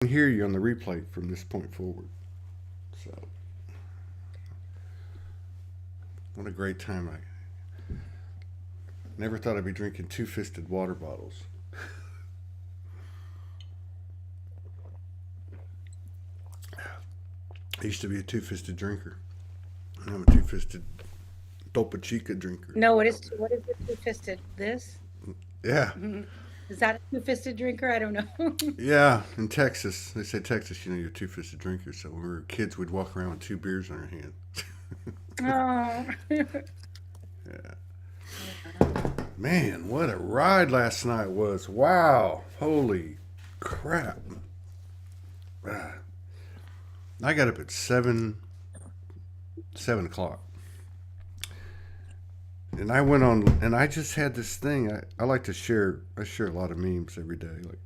can hear you on the replay from this point forward. So, what a great time. I never thought I'd be drinking two-fisted water bottles. I used to be a two-fisted drinker. I'm a two-fisted Topo Chica drinker. No, what is the two-fisted? This? Yeah, Mhm. Is that a two-fisted drinker? I don't know. yeah. In Texas, they say Texas, you're a two-fisted drinker. So when we were kids, we'd walk around with two beers in our hand. Oh. Yeah. Yeah. Man, what a ride last night was. Wow. Holy crap. Ah, I got up at 7 o'clock. And I went on, and I just had this thing. I like to share, I share a lot of memes every day, like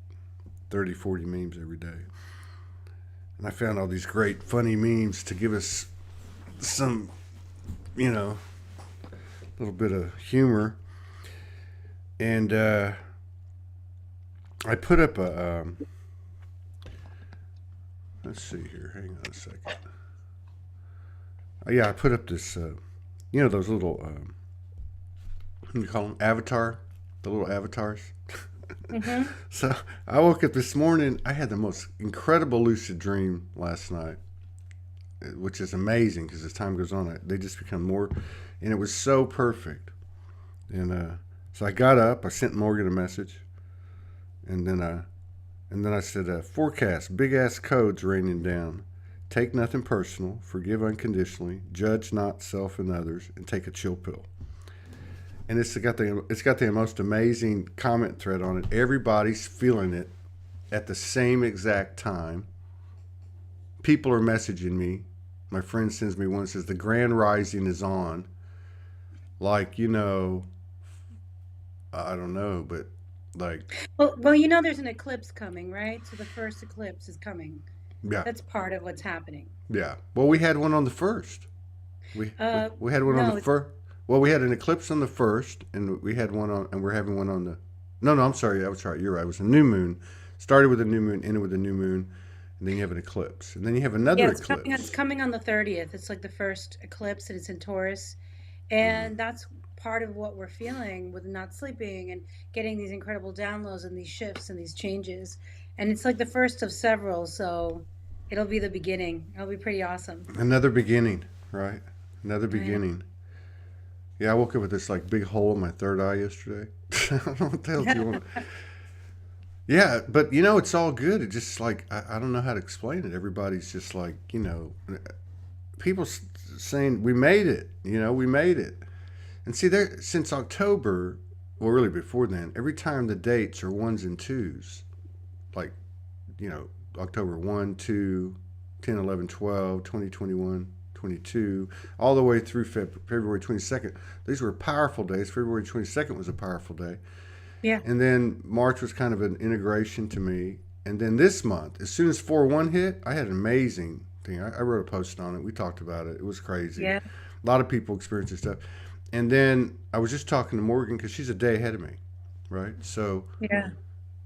30, 40 memes every day. And I found all these great, funny memes to give us some, you know, little bit of humor. And I put up let's see here, hang on a second. Yeah, I put up this, those little, what do you call them? Avatar? The little avatars. Hmm. So I woke up this morning. I had the most incredible lucid dream last night, which is amazing because as time goes on, they just become more, and it was so perfect. And so I got up. I sent Morgan a message, and then I said, "Forecast: big ass codes raining down. Take nothing personal. Forgive unconditionally. Judge not self and others, and take a chill pill." And it's got the most amazing comment thread on it. Everybody's feeling it at the same exact time. People are messaging me. My friend sends me one that says the grand rising is on. Like, I don't know, but like, Well, there's an eclipse coming, right? So the first eclipse is coming. yeah, That's part of what's happening. yeah. Well, we had one on the first. We had one on the No, first. Well, we had an eclipse on the first, and we had one on, and we're having one on the. No, no, I'm sorry. I was right. You're right. It was a new moon. Started with a new moon, ended with a new moon, and then you have an eclipse, and then you have yeah, another it's eclipse. coming on the 30th. It's like the first eclipse and it's in Taurus. Mm-hmm. And that's part of what we're feeling with not sleeping and getting these incredible downloads and these shifts and these changes. And it's like the first of several, so it'll be the beginning. It'll be pretty awesome. Another beginning, right? Another Yeah. beginning. Yeah, I woke up with this like big hole in my third eye yesterday. I don't know what the hell do you want. Yeah, but it's all good. It just like I don't know how to explain it. Everybody's just like people saying we made it. We made it. And see, there since October, well, really before then, every time the dates are ones and twos, like October 1, 2, 10, 11, 12, 20, 21, 22, all the way through February 22nd. These were powerful days. February 22nd was a powerful day. Yeah. And then March was kind of an integration to me. And then this month, as soon as 4/1 hit, I had an amazing thing. I wrote a post on it. We talked about it. It was crazy. Yeah. A lot of people experienced this stuff. And then I was just talking to Morgan because she's a day ahead of me, right? Yeah.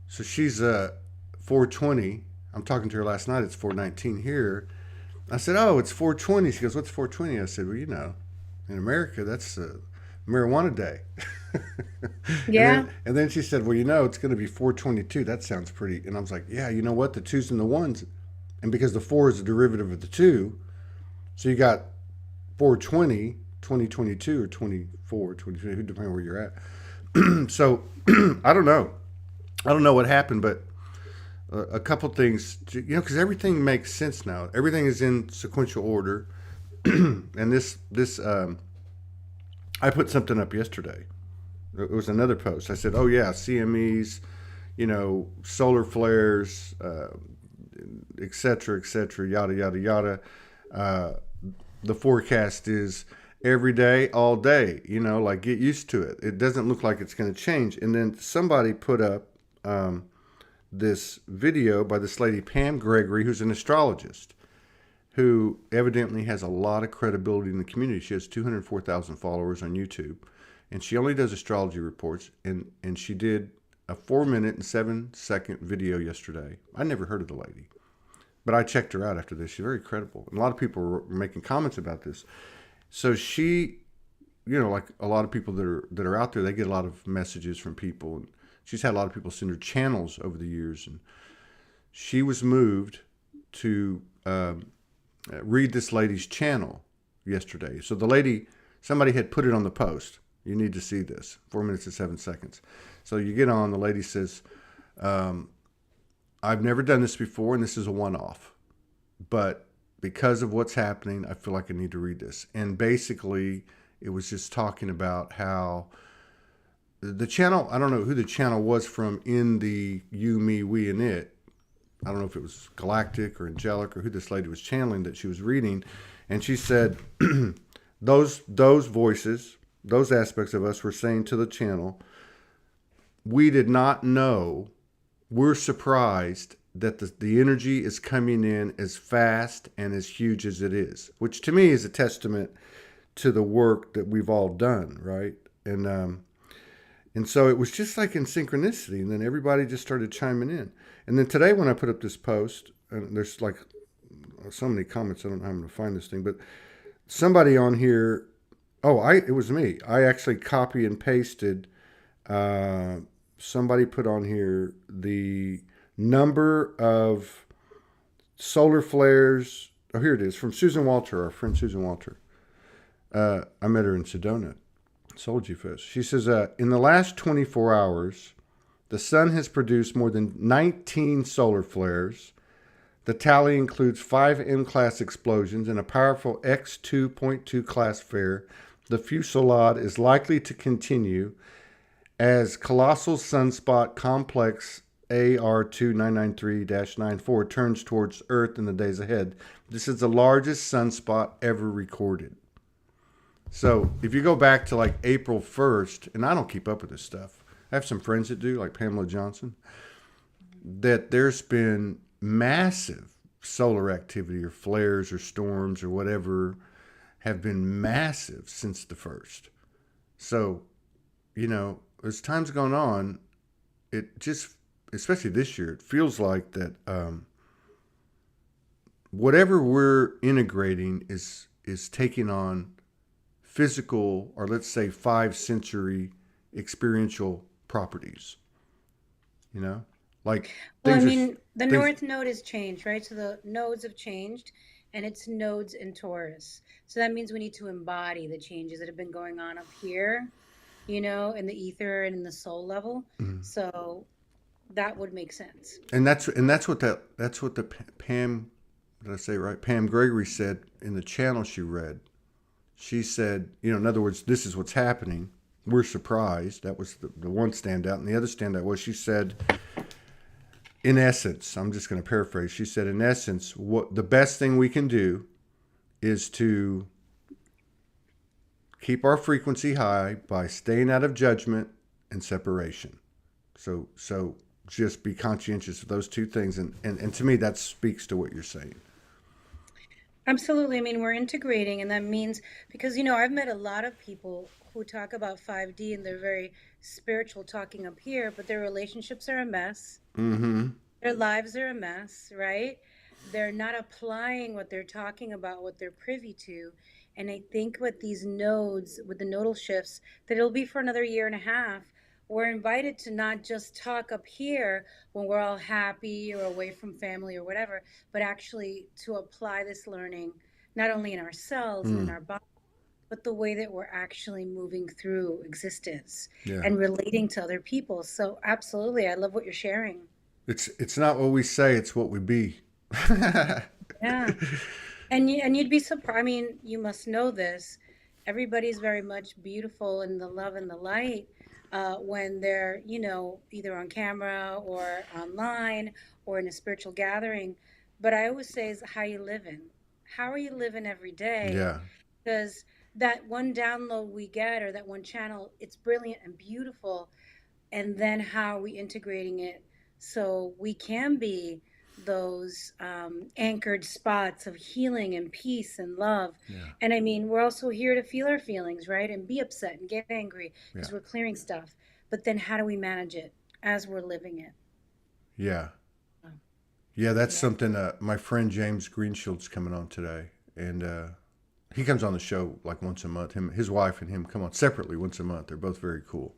So she's 4:20. I'm talking to her last night. It's 4:19 here. I said, "Oh, it's 4:20." She goes, "What's 4:20?" I said, "Well, in America, that's marijuana day." and Yeah. then and then she said, "Well, it's going to be 4:22. That sounds pretty." And I was like, "Yeah, you know what? The twos and the ones, and because the four is a derivative of the two, so you got 4:20, 2022, or 24, 22, depending on where you're at." So I don't know. I don't know what happened, but a couple things, because everything makes sense now. Everything is in sequential order, and this I put something up yesterday. It was another post. I said, "Oh yeah, CMEs, solar flares, etc., etc., yada yada yada." Uh, the forecast is every day, all day. Like get used to it. It doesn't look like it's going to change. And then somebody put up this video by this lady Pam Gregory, who's an astrologist, who evidently has a lot of credibility in the community. She has 204,000 followers on YouTube, and she only does astrology reports. And she did a 4 minute and 7 second video yesterday. I never heard of the lady, but I checked her out after this. She's very credible. And a lot of people were making comments about this. So she, like a lot of people that are out there, they get a lot of messages from people. And she's had a lot of people send her channels over the years, and she was moved to read this lady's channel yesterday. So somebody had put it on the post. You need to see this. 4 minutes and 7 seconds. So you get on. The lady says, I've never done this before, and this is a one-off. But because of what's happening, I feel like I need to read this. And basically, it was just talking about how the channel, I don't know who the channel was from in the you, me, we, and it. I don't know if it was galactic or angelic or who this lady was channeling that she was reading. And she said, those voices, those aspects of us were saying to the channel, we did not know. We're surprised that the energy is coming in as fast and as huge as it is, which to me is a testament to the work that we've all done, right? And so it was just like in synchronicity, and then everybody just started chiming in. And then today when I put up this post, and there's like so many comments, I don't know how I'm going to find this thing, but somebody on here, it was me. I actually copy and pasted, somebody put on here the number of solar flares. Oh, here it is, from Susan Walter, our friend Susan Walter. I met her in Sedona, Soulogy Fest. She says, in the last 24 hours, the sun has produced more than 19 solar flares. The tally includes 5 M-class explosions and a powerful X2.2 class flare. The fusillade is likely to continue as colossal sunspot complex AR2993-94 turns towards Earth in the days ahead. This is the largest sunspot ever recorded. So if you go back to like April 1st, and I don't keep up with this stuff. I have some friends that do, like Pamela Johnson, that there's been massive solar activity or flares or storms or whatever have been massive since the 1st. So, as time's gone on, it just, especially this year, it feels like that whatever we're integrating is taking on physical, or let's say 5 sensory experiential properties. Like Well, I things mean, the things. North Node has changed, right? So the nodes have changed, and it's nodes in Taurus. So that means we need to embody the changes that have been going on up here, in the ether and in the soul level. Mhm. So that would make sense. And that's what the Pam, did I say it right? Pam Gregory said in the channel she read. She said, in other words, this is what's happening. We're surprised. That was the one standout. And the other standout was she said, in essence, I'm just going to paraphrase. She said, in essence, what the best thing we can do is to keep our frequency high by staying out of judgment and separation. So just be conscientious of those two things. And to me, that speaks to what you're saying. Absolutely. I mean, we're integrating, and that means because, I've met a lot of people who talk about 5D and they're very spiritual talking up here, but their relationships are a mess. Mm-hmm. Their lives are a mess, right? They're not applying what they're talking about, what they're privy to. And I think with these nodes, with the nodal shifts, that it'll be for another year and a half. We're invited to not just talk up here when we're all happy or away from family or whatever, but actually to apply this learning not only in ourselves and in our body, but the way that we're actually moving through existence Yeah. and relating to other people. So absolutely, I love what you're sharing. It's not what we say, it's what we be. Yeah. And you'd be surprised. I mean, you must know this. Everybody's very much beautiful in the love and the light when they're, either on camera or online or in a spiritual gathering. But I always say is how you living. How are you living every day? Yeah. Because that one download we get or that one channel, it's brilliant and beautiful. And then how are we integrating it so we can be those anchored spots of healing and peace and love. Yeah. And I mean, we're also here to feel our feelings, right? And be upset and get angry because Yeah. we're clearing stuff. But then how do we manage it as we're living it? Yeah. Yeah, that's something. My friend James Greenshield's coming on today, and he comes on the show like once a month. His wife, and him come on separately once a month. They're both very cool,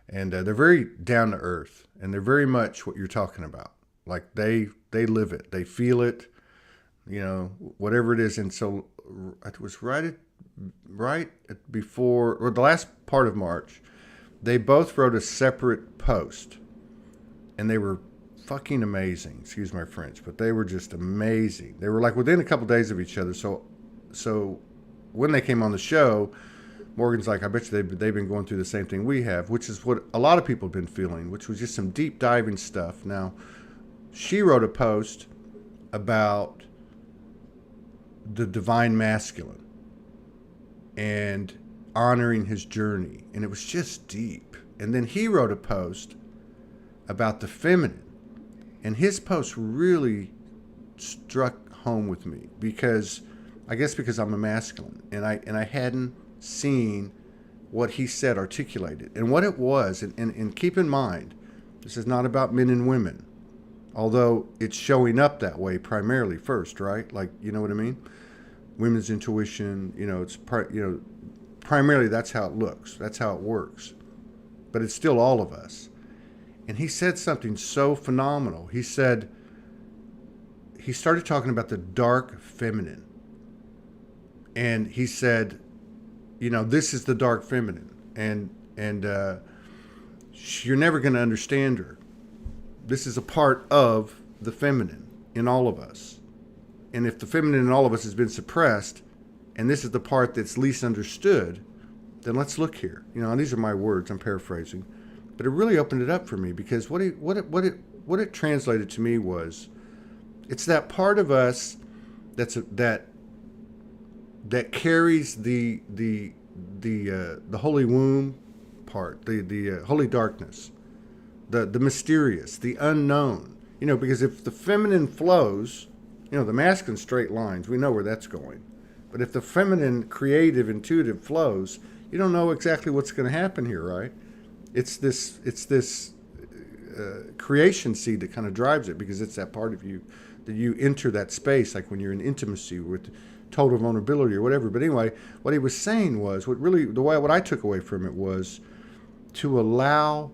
and they're very down to earth, and they're very much what you're talking about. Like they live it, they feel it, whatever it is. And so it was before or the last part of March. They both wrote a separate post, and they were fucking amazing. Excuse my French, but they were just amazing. They were like within a couple days of each other. So when they came on the show, Morgan's like, I bet you they've been going through the same thing we have, which is what a lot of people have been feeling, which was just some deep diving stuff. Now, she wrote a post about the divine masculine and honoring his journey, and it was just deep. And then he wrote a post about the feminine, and his post really struck home with me because I guess because I'm a masculine, and I hadn't seen what he said articulated and what it was. And keep in mind, this is not about men and women, although it's showing up that way primarily first, right? Like, you know what I mean? Women's intuition, primarily that's how it looks, that's how it works, but it's still all of us. And he said something so phenomenal. He started talking about the dark feminine, and he said, this is the dark feminine, and you're never going to understand her. This is a part of the feminine in all of us. And if the feminine in all of us has been suppressed, and this is the part that's least understood, then let's look here. And these are my words, I'm paraphrasing, but it really opened it up for me, because what it translated to me was, it's that part of us that carries the holy womb part, the holy darkness, the mysterious, the unknown. Because if the feminine flows, the masculine straight lines, we know where that's going. But if the feminine creative intuitive flows, you don't know exactly what's going to happen here, right? It's this creation seed that kind of drives it, because it's that part of you that you enter that space, like when you're in intimacy with total vulnerability or whatever. But anyway, what he was saying was, what I took away from it was to allow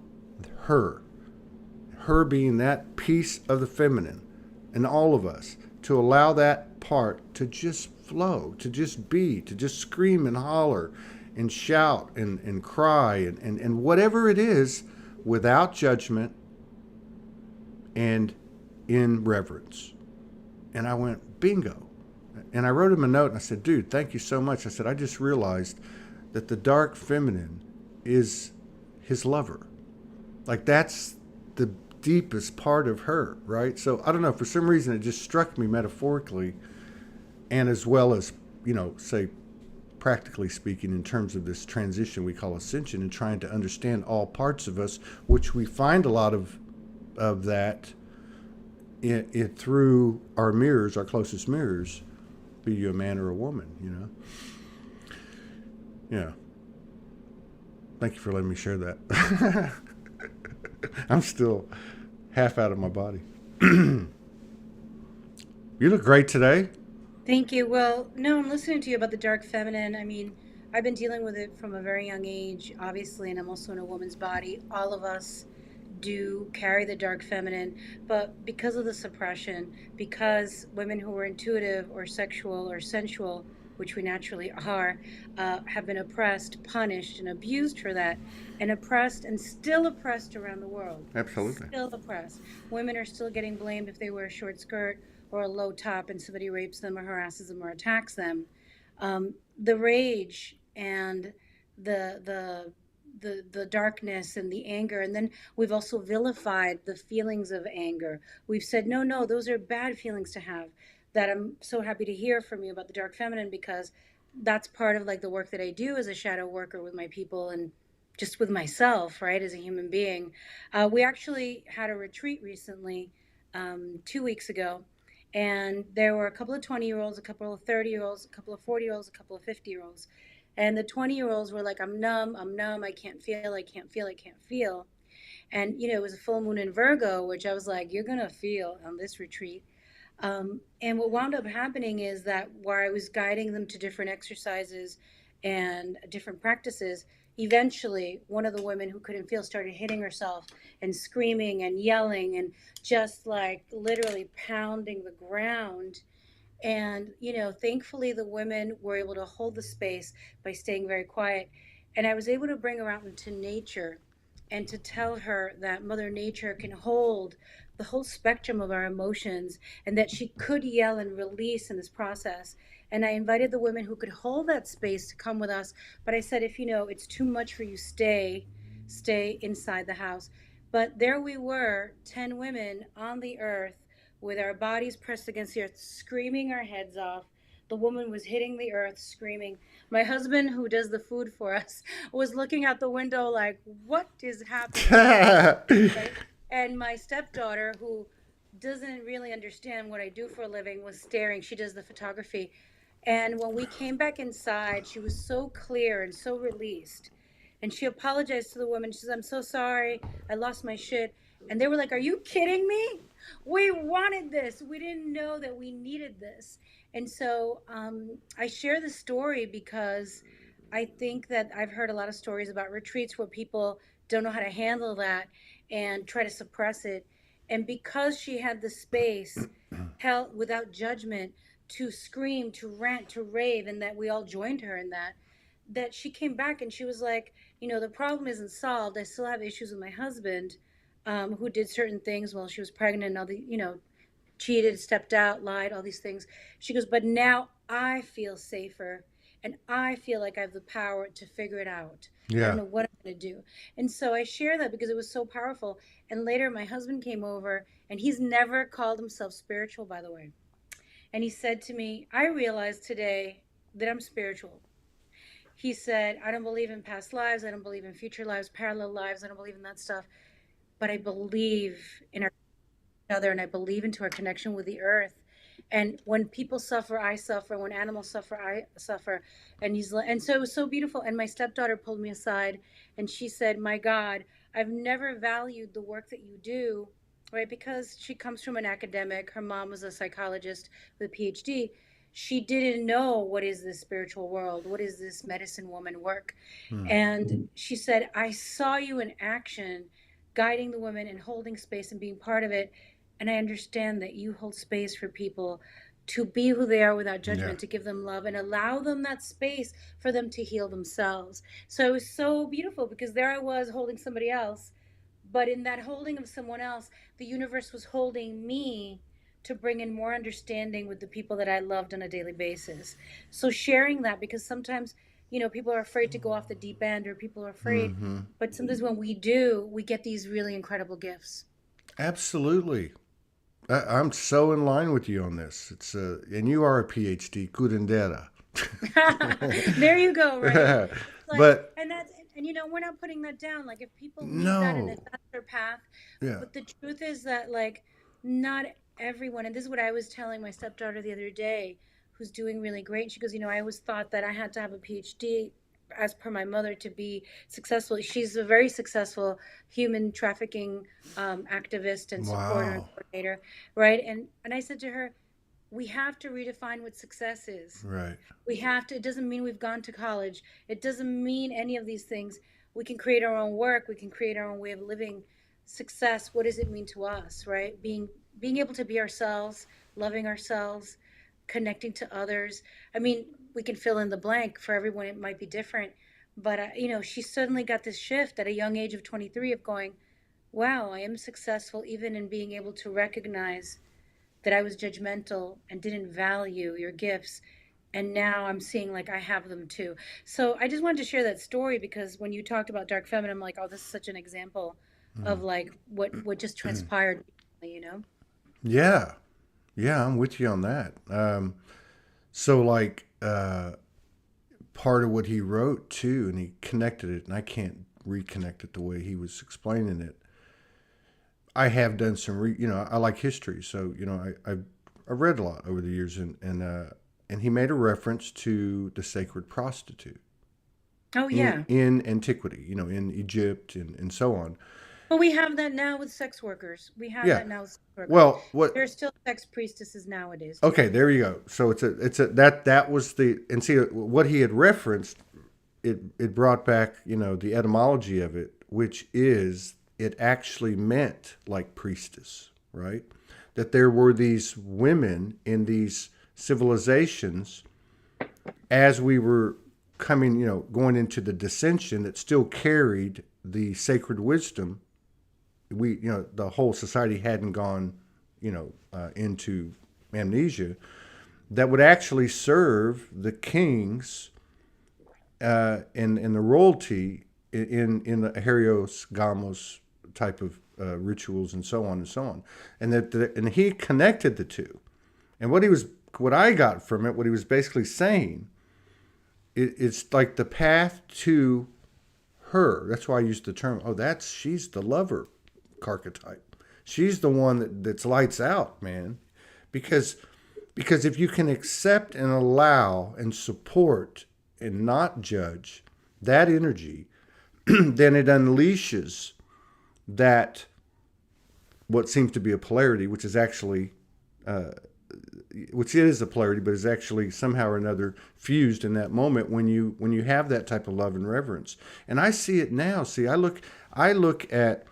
her being that piece of the feminine in all of us, to allow that part to just flow, to just be, to just scream and holler and shout and cry and whatever it is, without judgment and in reverence. And I went, bingo. And I wrote him a note, and I said, dude, thank you so much. I said, I just realized that the dark feminine is his lover. Like, that's the deepest part of her, right? So I don't know, for some reason it just struck me metaphorically, and as well as, say, practically speaking, in terms of this transition we call ascension, and trying to understand all parts of us, which we find a lot of that it through our mirrors, our closest mirrors, be you a man or a woman, Yeah. Thank you for letting me share that. I'm still half out of my body. You look great today. Thank you. Well, no, I'm listening to you about the dark feminine. I mean, I've been dealing with it from a very young age, obviously, and I'm also in a woman's body. All of us do carry the dark feminine, but because of the suppression, because women who are intuitive or sexual or sensual, which we naturally are, have been oppressed, punished, and abused for that, and oppressed and still oppressed around the world. Absolutely. Still oppressed. Women are still getting blamed if they wear a short skirt or a low top and somebody rapes them or harasses them or attacks them. The rage and the the the darkness and the anger, and then we've also vilified the feelings of anger. We've said, no, no, those are bad feelings to have. That I'm so happy to hear from you about the dark feminine, because that's part of like the work that I do as a shadow worker with my people and just with myself, right, as a human being. We actually had a retreat recently, 2 weeks ago, and there were a couple of 20-year-olds, a couple of 30-year-olds, a couple of 40-year-olds, a couple of 50-year-olds. And the 20-year-olds were like, I'm numb, I can't feel, I can't feel, I can't feel. And, it was a full moon in Virgo, which I was like, you're going to feel on this retreat. And what wound up happening is that while I was guiding them to different exercises and different practices, eventually one of the women who couldn't feel started hitting herself and screaming and yelling and just like literally pounding the ground. And, thankfully the women were able to hold the space by staying very quiet. And I was able to bring her out into nature and to tell her that Mother Nature can hold the whole spectrum of our emotions and that she could yell and release in this process. And I invited the women who could hold that space to come with us. But I said, if it's too much for you, stay inside the house. But there we were, 10 women on the earth with our bodies pressed against the earth, screaming our heads off. The woman was hitting the earth, screaming. My husband, who does the food for us, was looking out the window like, what is happening here? Right? And my stepdaughter, who doesn't really understand what I do for a living, was staring. She does the photography. And when we came back inside, she was so clear and so released. And she apologized to the woman. She says, I'm so sorry. I lost my shit. And they were like, are you kidding me? We wanted this. We didn't know that we needed this. And so I share the story because I think that I've heard a lot of stories about retreats where people don't know how to handle that and try to suppress it. And because she had the space held without judgment to scream, to rant, to rave, and that we all joined her in that she came back and she was like, the problem isn't solved. I still have issues with my husband, who did certain things while she was pregnant and all the, cheated, stepped out, lied, all these things. She goes, but now I feel safer and I feel like I have the power to figure it out. I don't Yeah. know what I'm going to do. And so I share that because it was so powerful. And later my husband came over, and he's never called himself spiritual, by the way. And he said to me, I realized today that I'm spiritual. He said, I don't believe in past lives. I don't believe in future lives, parallel lives. I don't believe in that stuff. But I believe in our other, and I believe into our connection with the earth. And when people suffer, I suffer. When animals suffer, I suffer. And so it was so beautiful. And my stepdaughter pulled me aside and she said, my God, I've never valued the work that you do, right? Because she comes from an academic. Her mom was a psychologist with a PhD. She didn't know, what is this spiritual world? What is this medicine woman work? Hmm. And she said, I saw you in action, guiding the women and holding space and being part of it. And I understand that you hold space for people to be who they are without Yeah. judgment, to give them love and allow them that space for them to heal themselves. So it was so beautiful because there I was holding somebody else. But in that holding of someone else, the universe was holding me to bring in more understanding with the people that I loved on a daily basis. So sharing that, because sometimes, people are afraid to go off the deep end, or people are afraid. Mm-hmm. But sometimes when we do, we get these really incredible gifts. Absolutely. I'm so in line with you on this. And you are a PhD, curandera. There you go, right? It's like, But and we're not putting that down. Like, if people need that and if no, that's their path, yeah, but the truth is that, like, not everyone, and this is what I was telling my stepdaughter the other day, who's doing really great. She goes, I always thought that I had to have a PhD as per my mother to be successful. She's a very successful human trafficking activist and supporter and wow, coordinator, right? And I said to her, we have to redefine what success is. right, We have to, it doesn't mean we've gone to college. It doesn't mean any of these things. We can create our own work. We can create our own way of living. Success, what does it mean to us, right? Being able to be ourselves, loving ourselves, connecting to others. I mean, we can fill in the blank. For everyone it might be different, but she suddenly got this shift at a young age of 23 of going, wow, I am successful even in being able to recognize that I was judgmental and didn't value your gifts. And now I'm seeing like I have them too. So I just wanted to share that story because when you talked about dark feminine, I'm like, oh, this is such an example of like what just transpired, yeah, yeah. I'm with you on that. So like part of what he wrote too, and he connected it, and I can't reconnect it the way he was explaining it. I have done some, I like history, so I've read a lot over the years, and he made a reference to the sacred prostitute Oh yeah. in antiquity, in Egypt and so on. But we have that now with sex workers. We have Yeah. that now with sex workers. Well, what? There's still sex priestesses nowadays too. Okay, there you go. So it's a that was the, and see what he had referenced. It brought back, the etymology of it, which is it actually meant like priestess, right? That there were these women in these civilizations as we were coming, going into the dissension, that still carried the sacred wisdom. The whole society hadn't gone, into amnesia, that would actually serve the kings and the royalty in the Helios Gamos type of rituals and so on and so on, and he connected the two, and what I got from it, what he was basically saying, it's like the path to her. That's why I used the term. Oh, she's the lover archetype. She's the one that's lights out, man, because if you can accept and allow and support and not judge that energy, then it unleashes that what seems to be a polarity, which is actually, which is a polarity, but is actually somehow or another fused in that moment when you have that type of love and reverence. And I see it now. See, I look at.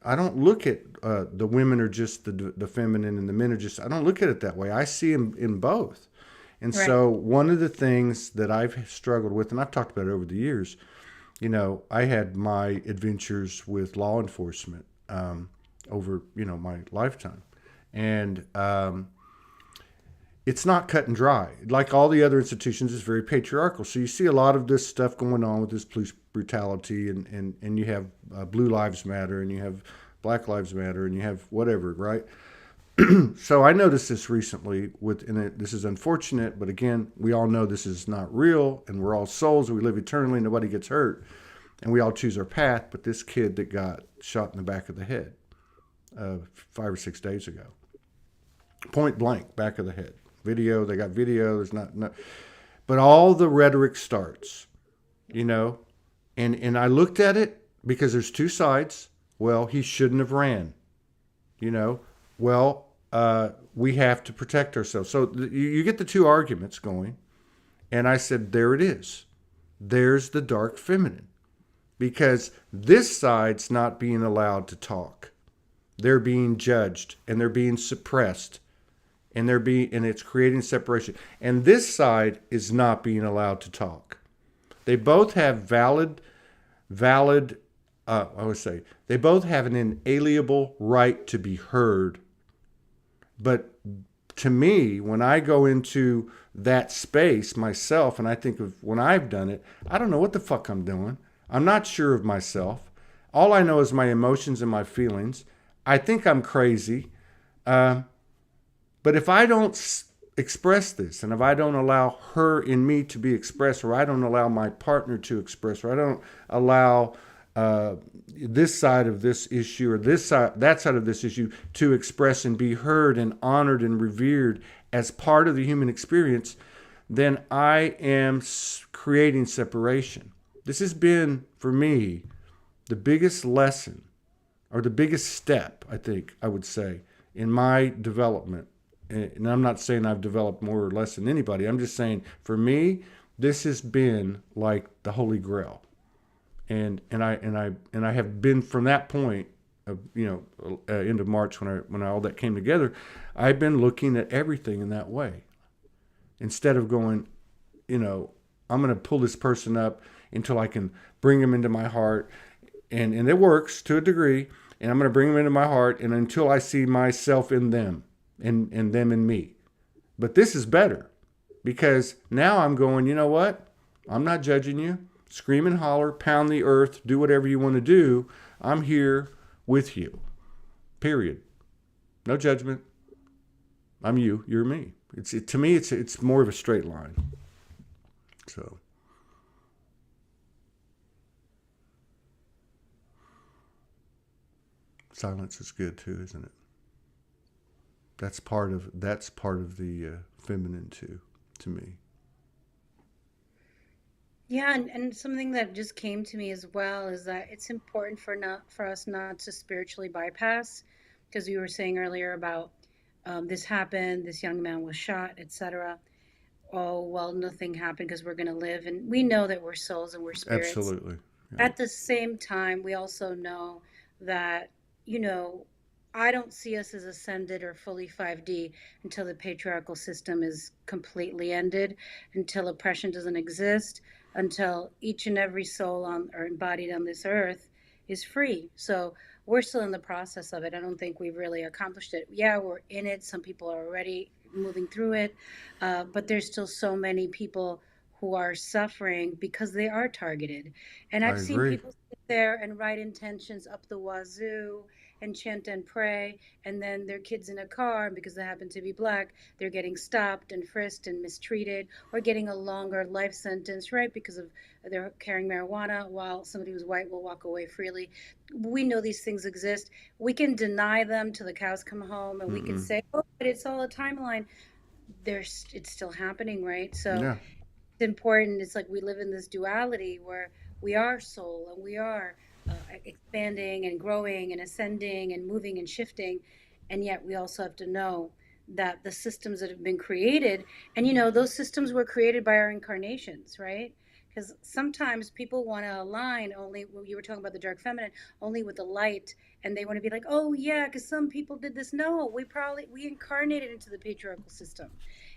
I don't look at the women are just the feminine and the men are just. I don't look at it that way. I see them in both. And Right. so one of the things that I've struggled with, and I've talked about it over the years, I had my adventures with law enforcement over, my lifetime. And it's not cut and dry. Like all the other institutions, it's very patriarchal. So you see a lot of this stuff going on with this police brutality, and you have Blue Lives Matter, and you have Black Lives Matter, and you have whatever, right? So I noticed this recently this is unfortunate, but again, we all know this is not real, and we're all souls, we live eternally, nobody gets hurt, and we all choose our path. But this kid that got shot in the back of the head 5 or 6 days ago, point blank, back of the head. Video, they got video, there's not, but all the rhetoric starts, and I looked at it because there's two sides. Well, he shouldn't have ran, well, we have to protect ourselves. So you get the two arguments going. And I said, there it is. There's the dark feminine. Because this side's not being allowed to talk. They're being judged and they're being suppressed. And it's creating separation. And this side is not being allowed to talk. They both have they both have an inalienable right to be heard. But to me, when I go into that space myself and I think of when I've done it, I don't know what the fuck I'm doing. I'm not sure of myself. All I know is my emotions and my feelings. I think I'm crazy. But if I don't express this, and if I don't allow her in me to be expressed, or I don't allow my partner to express, or I don't allow this side of this issue or that side of this issue to express and be heard and honored and revered as part of the human experience, then I am creating separation. This has been, for me, the biggest lesson or the biggest step, I think I would say, in my development. And I'm not saying I've developed more or less than anybody. I'm just saying, for me, this has been like the Holy Grail. And I have been from that point of, end of March when all that came together, I've been looking at everything in that way. Instead of going, I'm going to pull this person up until I can bring them into my heart. And it works to a degree. And I'm going to bring them into my heart, and until I see myself in them and them in me. But this is better because now I'm going, you know what? I'm not judging you. Scream and holler, pound the earth, do whatever you want to do. I'm here with you. Period. No judgment. I'm you. You're me. To me, it's more of a straight line. So. Silence is good too, isn't it? That's part of the feminine too, to me. Yeah, and something that just came to me as well is that it's important for us not to spiritually bypass, because we were saying earlier about this happened, this young man was shot, etc. Oh, well, nothing happened because we're going to live, and we know that we're souls and we're spirits. Absolutely. Yeah. At the same time, we also know that, you know, I don't see us as ascended or fully 5D until the patriarchal system is completely ended, until oppression doesn't exist, until each and every soul on or embodied on this earth is free. So we're still in the process of it. I don't think we've really accomplished it. Yeah, we're in it. Some people are already moving through it, but there's still so many people who are suffering because they are targeted. And I I've seen agree. people sit there and write intentions up the wazoo and chant and pray, and then their kids in a car, because they happen to be black, they're getting stopped and frisked and mistreated, or getting a longer life sentence, right? Because of they're carrying marijuana, while somebody who's white will walk away freely. We know these things exist. We can deny them till the cows come home, and we can Mm-mm. say, "Oh, but it's all a timeline." It's still happening, right? So Yeah. it's important. It's like we live in this duality where we are soul and we are expanding and growing and ascending and moving and shifting. And yet we also have to know that the systems that have been created, and those systems were created by our incarnations, right? Because sometimes people want to align only, well, you were talking about the dark feminine, only with the light, and they want to be like, oh yeah, because some people did this. No, we incarnated into the patriarchal system,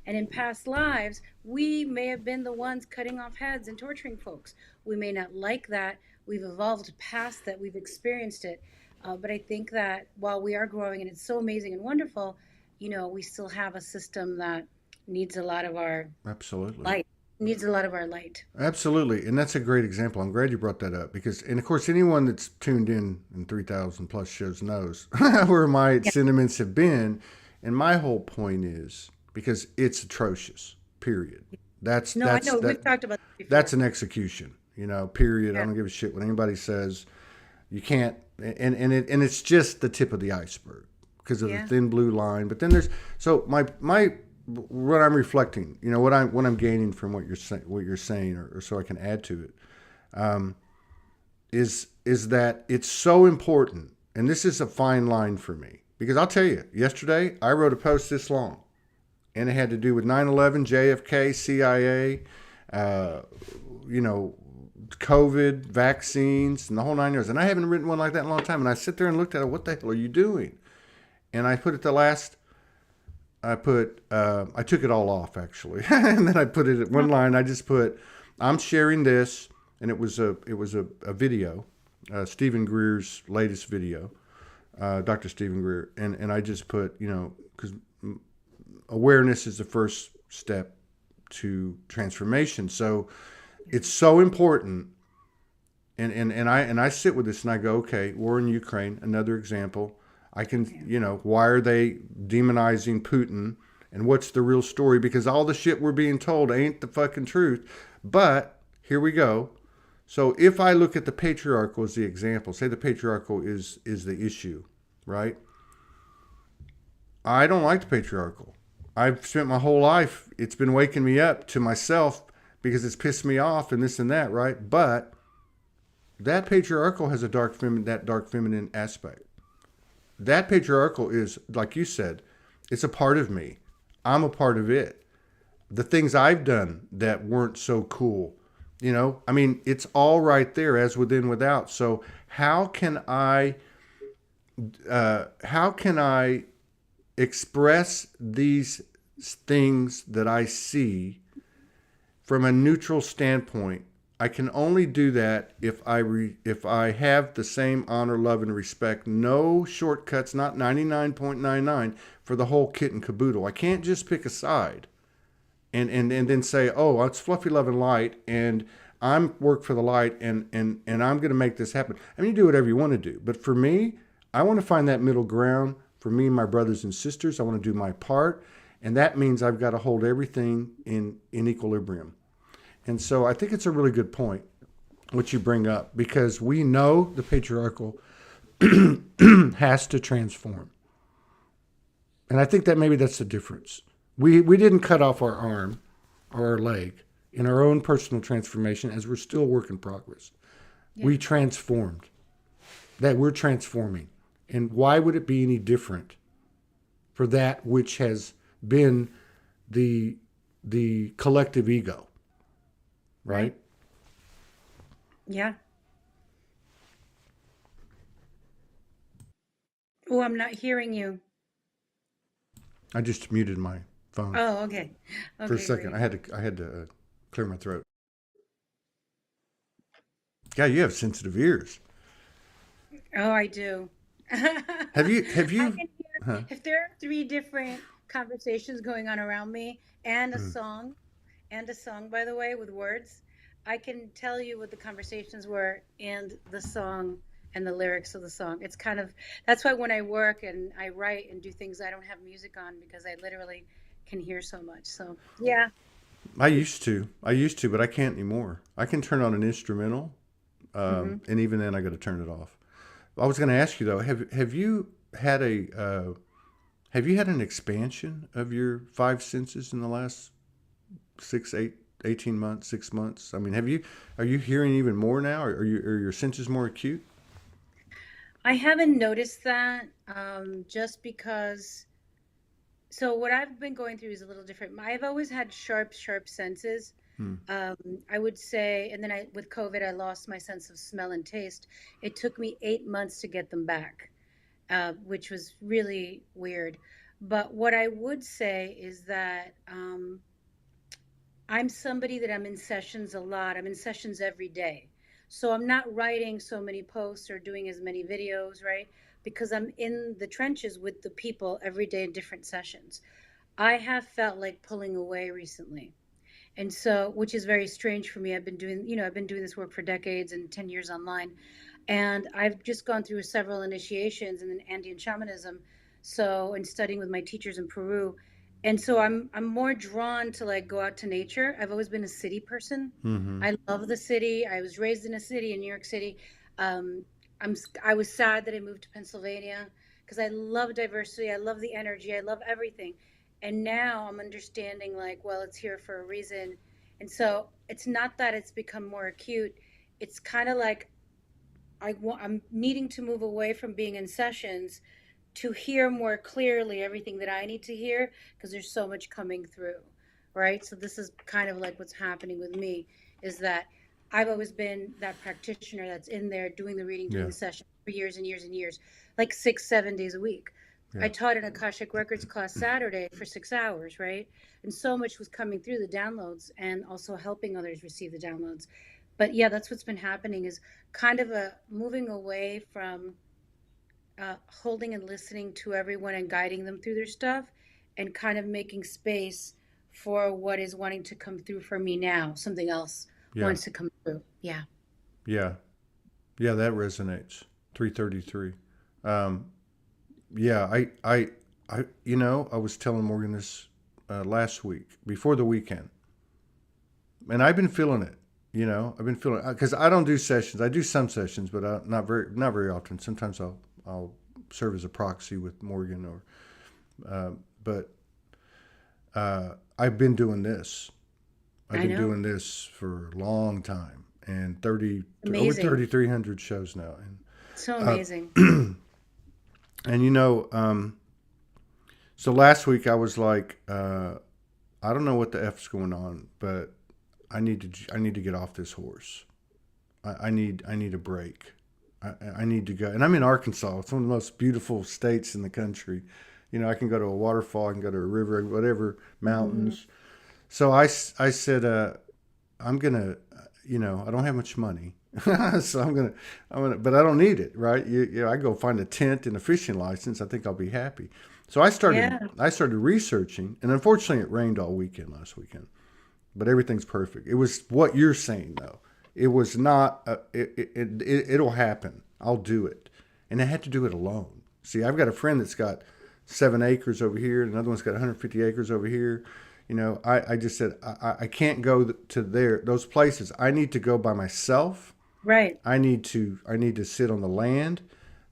and in past lives we may have been the ones cutting off heads and torturing folks. We may not like that. We've evolved past that. We've experienced it. But I think that while we are growing and it's so amazing and wonderful, we still have a system that needs a lot of our Absolutely. light, needs a lot of our light. Absolutely. And that's a great example. I'm glad you brought that up because, and of course, anyone that's tuned in 3,000 plus shows knows where my Yeah. sentiments have been. And my whole point is because it's atrocious, period. That's, No, I that's, know. that, We've talked about this that's before. an execution, period. I Yeah. don't give a shit what anybody says. You can't, and it's just the tip of the iceberg because of the Yeah. thin blue line. But then there's, so my what I'm reflecting, what I'm gaining from what you're saying, or so I can add to it, is that it's so important, and this is a fine line for me because I'll tell you, yesterday I wrote a post this long, and it had to do with 9/11, JFK, CIA, uh, you know, COVID, vaccines, and the whole 9 years. And I haven't written one like that in a long time. And I sit there and looked at it. What the hell are you doing? And I put it the last. I took it all off actually, and then I put it at one line. I just put, "I'm sharing this," and it was a video, Stephen Greer's latest video, Dr. Stephen Greer, and I just put, because awareness is the first step to transformation. So it's so important. And I sit with this and I go, okay, war in Ukraine, another example. I can, Yeah. why are they demonizing Putin? And what's the real story? Because all the shit we're being told ain't the fucking truth. But here we go. So if I look at the patriarchal as the example, say the patriarchal is the issue, right? I don't like the patriarchal. I've spent my whole life, it's been waking me up to myself because it's pissed me off and this and that, right? But that patriarchal has that dark feminine aspect. That patriarchal is, like you said, it's a part of me. I'm a part of it. The things I've done that weren't so cool, I mean, it's all right there, as within, without. So how can I express these things that I see from a neutral standpoint? I can only do that if I have the same honor, love, and respect. No shortcuts, not 99.99 for the whole kit and caboodle. I can't just pick a side and then say, oh, it's fluffy love and light, and I'm work for the light, and I'm going to make this happen. I mean, you do whatever you want to do, but for me, I want to find that middle ground. For me and my brothers and sisters, I want to do my part, and that means I've got to hold everything in equilibrium. And so I think it's a really good point, what you bring up, because we know the patriarchal has to transform. And I think that maybe that's the difference. We didn't cut off our arm or our leg in our own personal transformation, as we're still a work in progress. Yeah. We transformed. That we're transforming. And why would it be any different for that which has been the collective ego, right? Yeah. Oh, I'm not hearing you. I just muted my phone Oh, okay. for a Okay, second. great. I had to clear my throat. Yeah, you have sensitive ears. Oh, I do. Have you? Have I you? can hear Huh? if there are three different conversations going on around me and a song, by the way, with words, I can tell you what the conversations were and the song and the lyrics of the song. It's kind of that's why when I work and I write and do things, I don't have music on because I literally can hear so much. So, yeah. I used to, but I can't anymore. I can turn on an instrumental, Hmm. and even then, I got to turn it off. I was going to ask you though, had a have you had an expansion of your five senses in the last 18 months, 6 months? I mean, are you hearing even more now? Are your senses more acute? I haven't noticed that just because. So what I've been going through is a little different. I've always had sharp senses. Hmm. Um, I would say, and then with COVID, I lost my sense of smell and taste. It took me 8 months to get them back, which was really weird. But what I would say is that I'm somebody that I'm in sessions a lot. I'm in sessions every day. So I'm not writing so many posts or doing as many videos, right? Because I'm in the trenches with the people every day in different sessions. I have felt like pulling away recently. And so, which is very strange for me. I've been doing this work for decades and 10 years online. And I've just gone through several initiations in Andean shamanism. So, and studying with my teachers in Peru. And so I'm more drawn to like go out to nature. I've always been a city person. Mm-hmm. I love the city. I was raised in a city in New York City. Um, I was sad that I moved to Pennsylvania because I love diversity. I love the energy. I love everything. And now I'm understanding like, well, it's here for a reason. And so it's not that it's become more acute. It's kind of like I'm needing to move away from being in sessions to hear more clearly everything that I need to hear because there's so much coming through, right? So this is kind of like what's happening with me is that I've always been that practitioner that's in there doing the reading, doing Yeah. the session for years and years and years, like 6, 7 days a week. Yeah. I taught an Akashic Records class Saturday for 6 hours, right? And so much was coming through the downloads and also helping others receive the downloads. But yeah, that's what's been happening is kind of a moving away from holding and listening to everyone and guiding them through their stuff and kind of making space for what is wanting to come through for me now. Something else Yeah. wants to come through. Yeah. Yeah. Yeah. That resonates. 333. Um, yeah. I was telling Morgan this last week before the weekend, and I've been feeling it. I've been feeling because I don't do sessions. I do some sessions, but not very often. Sometimes I'll serve as a proxy with Morgan but I've been doing this. I've I been know. doing this for a long time, and 30 over Amazing. 3,300 shows now, So uh, amazing. and so last week I was like, I don't know what the f's going on, but I need to get off this horse. I need a break. I need to go. And I'm in Arkansas. It's one of the most beautiful states in the country. I can go to a waterfall, I can go to a river, whatever, Hmm. mountains. So I said, I'm going to, I don't have much money. So but I don't need it, right? I go find a tent and a fishing license. I think I'll be happy. So Yeah. I started researching, and unfortunately it rained all weekend last weekend, but everything's perfect. It was what you're saying though. It was not. It'll happen. I'll do it, and I had to do it alone. See, I've got a friend that's got 7 acres over here, and another one's got 150 acres over here. I just said I can't go to those places. I need to go by myself. Right. I need to sit on the land.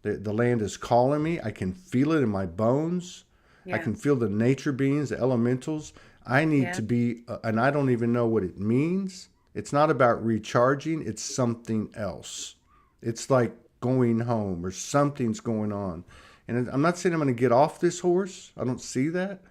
The land is calling me. I can feel it in my bones. I Yeah. can feel the nature beings, the elementals. I need Yeah. to be, and I don't even know what it means. It's not about recharging, it's something else. It's like going home or something's going on. And I'm not saying I'm going to get off this horse. I don't see that.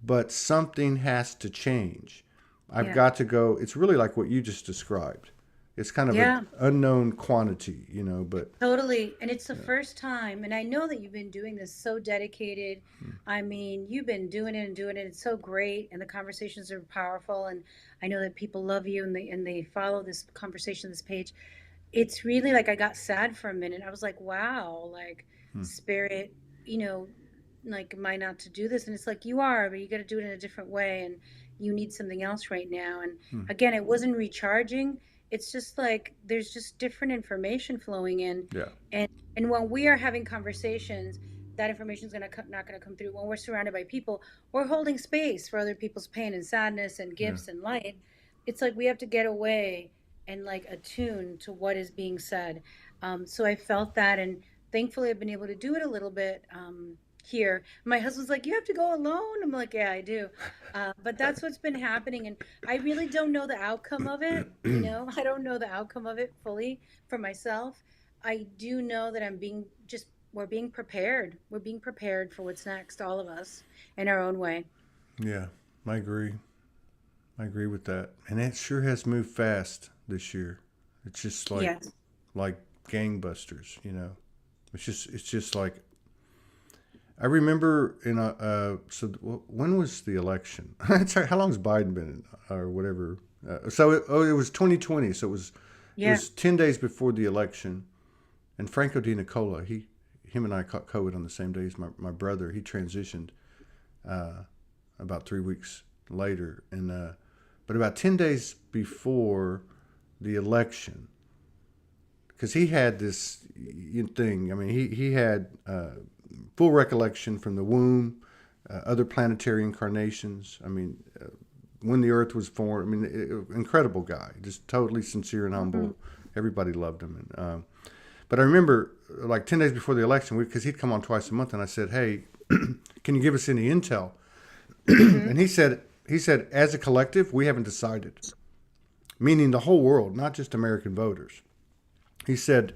But something has to change. I've Yeah. got to go. It's really like what you just described. It's kind of an Yeah. unknown quantity, but Totally. And it's the first time, and I know that you've been doing this so dedicated. I mean, you've been doing it and doing it. It's so great, and the conversations are powerful. And I know that people love you and they follow this conversation, this page. It's really like I got sad for a minute. I was like, wow, like spirit, you know, like am I not to do this? And it's like you are, but you got to do it in a different way, and you need something else right now. And again, it wasn't recharging. It's just like there's just different information flowing in, yeah, and when we are having conversations, that information is not going to come through. When we're surrounded by people, we're holding space for other people's pain and sadness and yeah, gifts and light. It's like we have to get away and like attune to what is being said. So I felt that, and thankfully I've been able to do it a little bit here. My husband's like, "You have to go alone." I'm like, "Yeah, I do," but that's what's been happening, and I really don't know the outcome of it. I don't know the outcome of it fully for myself. I do know that we're being prepared. We're being prepared for what's next, all of us, in our own way. yeah. I agree. I agree with that. And it sure has moved fast this year. It's just Yes. like gangbusters. It's just like I remember in when was the election? How long's Biden been or whatever? It was 2020. So it Yeah. was 10 days before the election, and Franco Di Nicola, him and I caught COVID on the same day as my brother. He transitioned about 3 weeks later, and but about 10 days before the election, because he had this thing. I mean, he had full recollection from the womb, other planetary incarnations. I mean, when the Earth was formed. I mean, incredible guy, just totally sincere and Hmm. humble. Everybody loved him. And but I remember, like 10 days before the election, because he'd come on twice a month, and I said, "Hey, can you give us any intel?" Hmm. And he said, as a collective, we haven't decided, meaning the whole world, not just American voters. He said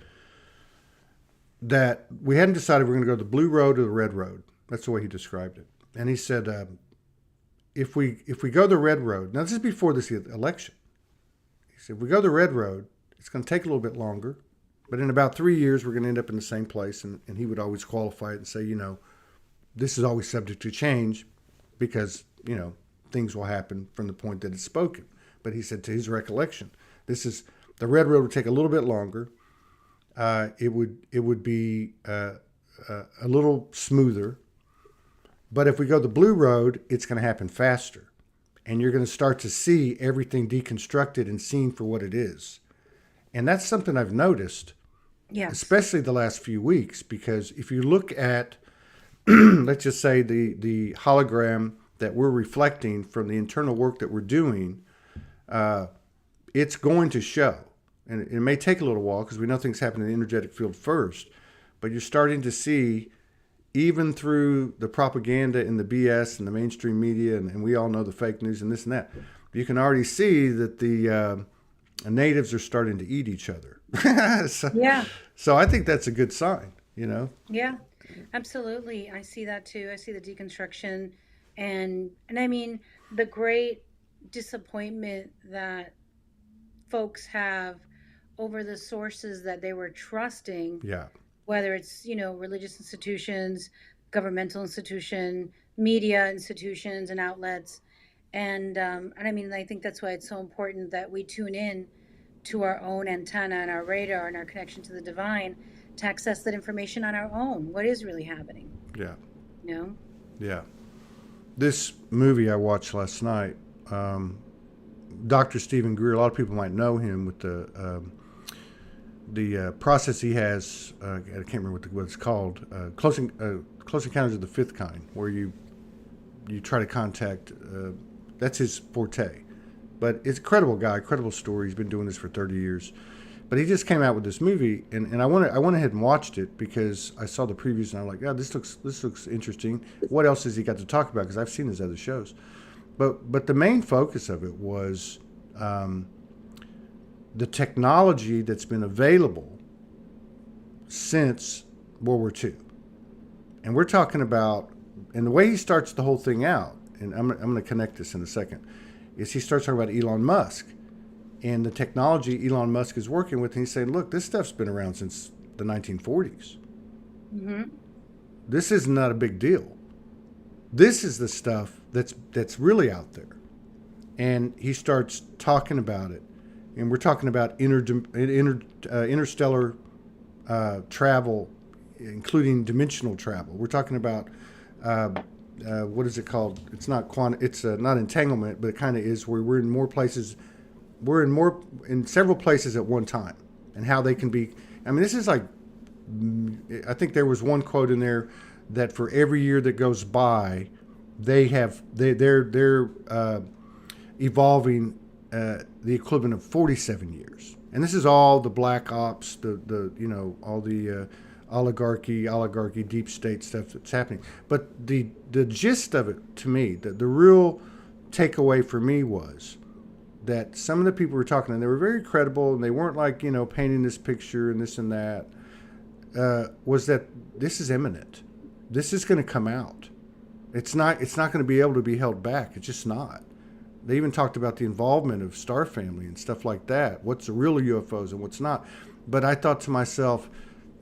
that we hadn't decided we're going to go the blue road or the red road. That's the way he described it. And he said, if we go the red road, now this is before this election. He said, if we go the red road, it's going to take a little bit longer, but in about 3 years, we're going to end up in the same place. And he would always qualify it and say, this is always subject to change because, things will happen from the point that it's spoken. But he said, to his recollection, the red road would take a little bit longer. It would be a little smoother. But if we go the blue road, it's going to happen faster. And you're going to start to see everything deconstructed and seen for what it is. And that's something I've noticed, Yes. especially the last few weeks, because if you look at, let's just say, the hologram that we're reflecting from the internal work that we're doing, it's going to show. And it may take a little while because we know things happen in the energetic field first, but you're starting to see, even through the propaganda and the BS and the mainstream media, and we all know the fake news and this and that, you can already see that the natives are starting to eat each other. so, Yeah. so I think that's a good sign. Yeah. Absolutely. I see that too. I see the deconstruction, and I mean the great disappointment that folks have over the sources that they were trusting, Yeah. whether it's religious institutions, governmental institution, media institutions and outlets. And I mean, I think that's why it's so important that we tune in to our own antenna and our radar and our connection to the divine to access that information on our own. What is really happening? Yeah. You know? Yeah. This movie I watched last night, Dr. Stephen Greer, a lot of people might know him with the process he has. I can't remember what it's called. Close Encounters of the Fifth Kind, where you try to contact. That's his forte. But it's a credible guy, credible story. He's been doing this for 30 years. But he just came out with this movie, and I went ahead and watched it because I saw the previews and I'm like, yeah, this looks interesting. What else has he got to talk about? Because I've seen his other shows. But the main focus of it was um, the technology that's been available since World War II. And we're talking about, and the way he starts the whole thing out, and I'm going to connect this in a second, is he starts talking about Elon Musk and the technology Elon Musk is working with. And he's saying, look, this stuff's been around since the 1940s. Hmm. This is not a big deal. This is the stuff that's really out there. And he starts talking about it. And we're talking about interstellar travel, including dimensional travel. We're talking about uh, what is it called? It's not quantum. It's not entanglement, but it kind of is, where we're in more places. We're in several places at one time, and how they can be. I mean, this is like, I think there was one quote in there that for every year that goes by, they're evolving the equivalent of 47 years. And this is all the black ops, the all the oligarchy, deep state stuff that's happening. But the gist of it, to me, the real takeaway for me was that some of the people were talking, and they were very credible, and they weren't like, painting this picture and this and that. Was that this is imminent? This is going to come out. It's not. It's not going to be able to be held back. It's just not. They even talked about the involvement of Star Family and stuff like that. What's the real UFOs and what's not. But I thought to myself,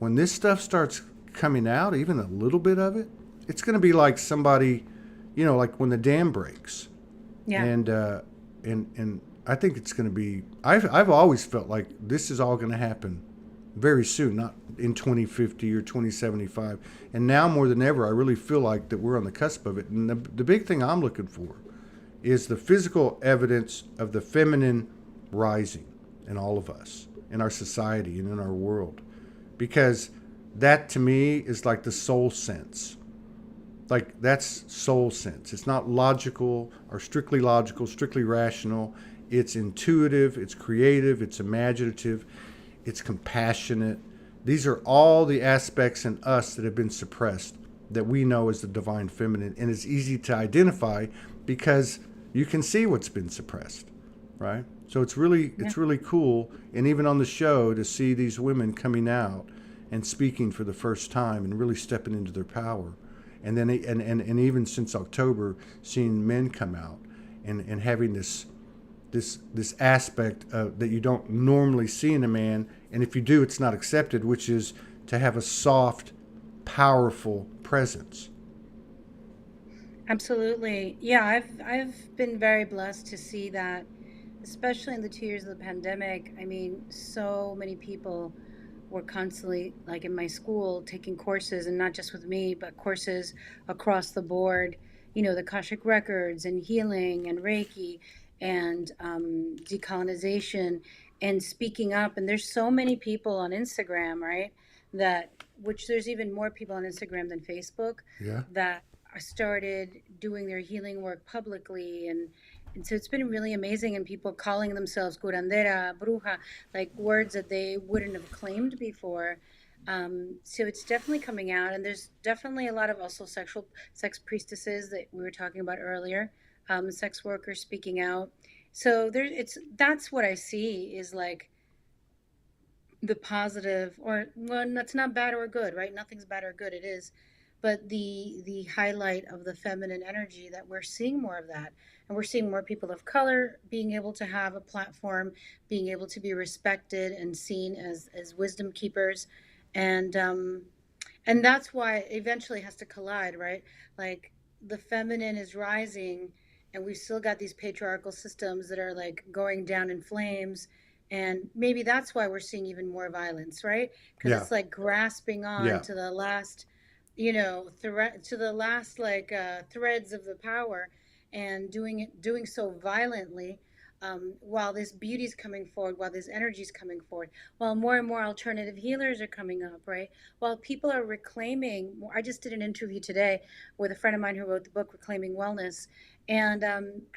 when this stuff starts coming out, even a little bit of it, it's going to be like somebody, like when the dam breaks. Yeah. And I think it's going to be. I've always felt like this is all going to happen very soon, not in 2050 or 2075. And now more than ever, I really feel like that we're on the cusp of it. And the big thing I'm looking for is the physical evidence of the feminine rising in all of us, in our society, and in our world. Because that to me is like the soul sense. Like, that's soul sense. It's not logical or strictly rational. It's intuitive, it's creative, it's imaginative, it's compassionate. These are all the aspects in us that have been suppressed that we know as the divine feminine. And it's easy to identify because you can see what's been suppressed, right? So it's Yeah. really cool. And even on the show, to see these women coming out and speaking for the first time and really stepping into their power. And then and even since October, seeing men come out and having this aspect that you don't normally see in a man, and if you do, it's not accepted, which is to have a soft, powerful presence. Absolutely. Yeah, I've been very blessed to see that, especially in the 2 years of the pandemic. I mean, so many people were constantly, like in my school, taking courses, and not just with me, but courses across the board. The Akashic records and healing and Reiki and decolonization and speaking up. And there's so many people on Instagram, right? That which there's even more people on Instagram than Facebook Yeah, that started doing their healing work publicly, and so it's been really amazing, and people calling themselves curandera, bruja, like words that they wouldn't have claimed before. So it's definitely coming out, and there's definitely a lot of also sex priestesses that we were talking about earlier, sex workers speaking out. So that's what I see is like the positive, or well, that's not bad or good, right? Nothing's bad or good, it is, but the highlight of the feminine energy, that we're seeing more of that, and we're seeing more people of color being able to have a platform, being able to be respected and seen as wisdom keepers, and and that's why it eventually has to collide, right? Like, the feminine is rising, and we've still got these patriarchal systems that are like going down in flames, and maybe that's why we're seeing even more violence, right? Because yeah, it's like grasping on yeah, to the last, threat, to the last, like, threads of the power, and doing so violently, while this beauty's coming forward, while this energy's coming forward, while more and more alternative healers are coming up, right? While people are reclaiming. I just did an interview today with a friend of mine who wrote the book Reclaiming Wellness, and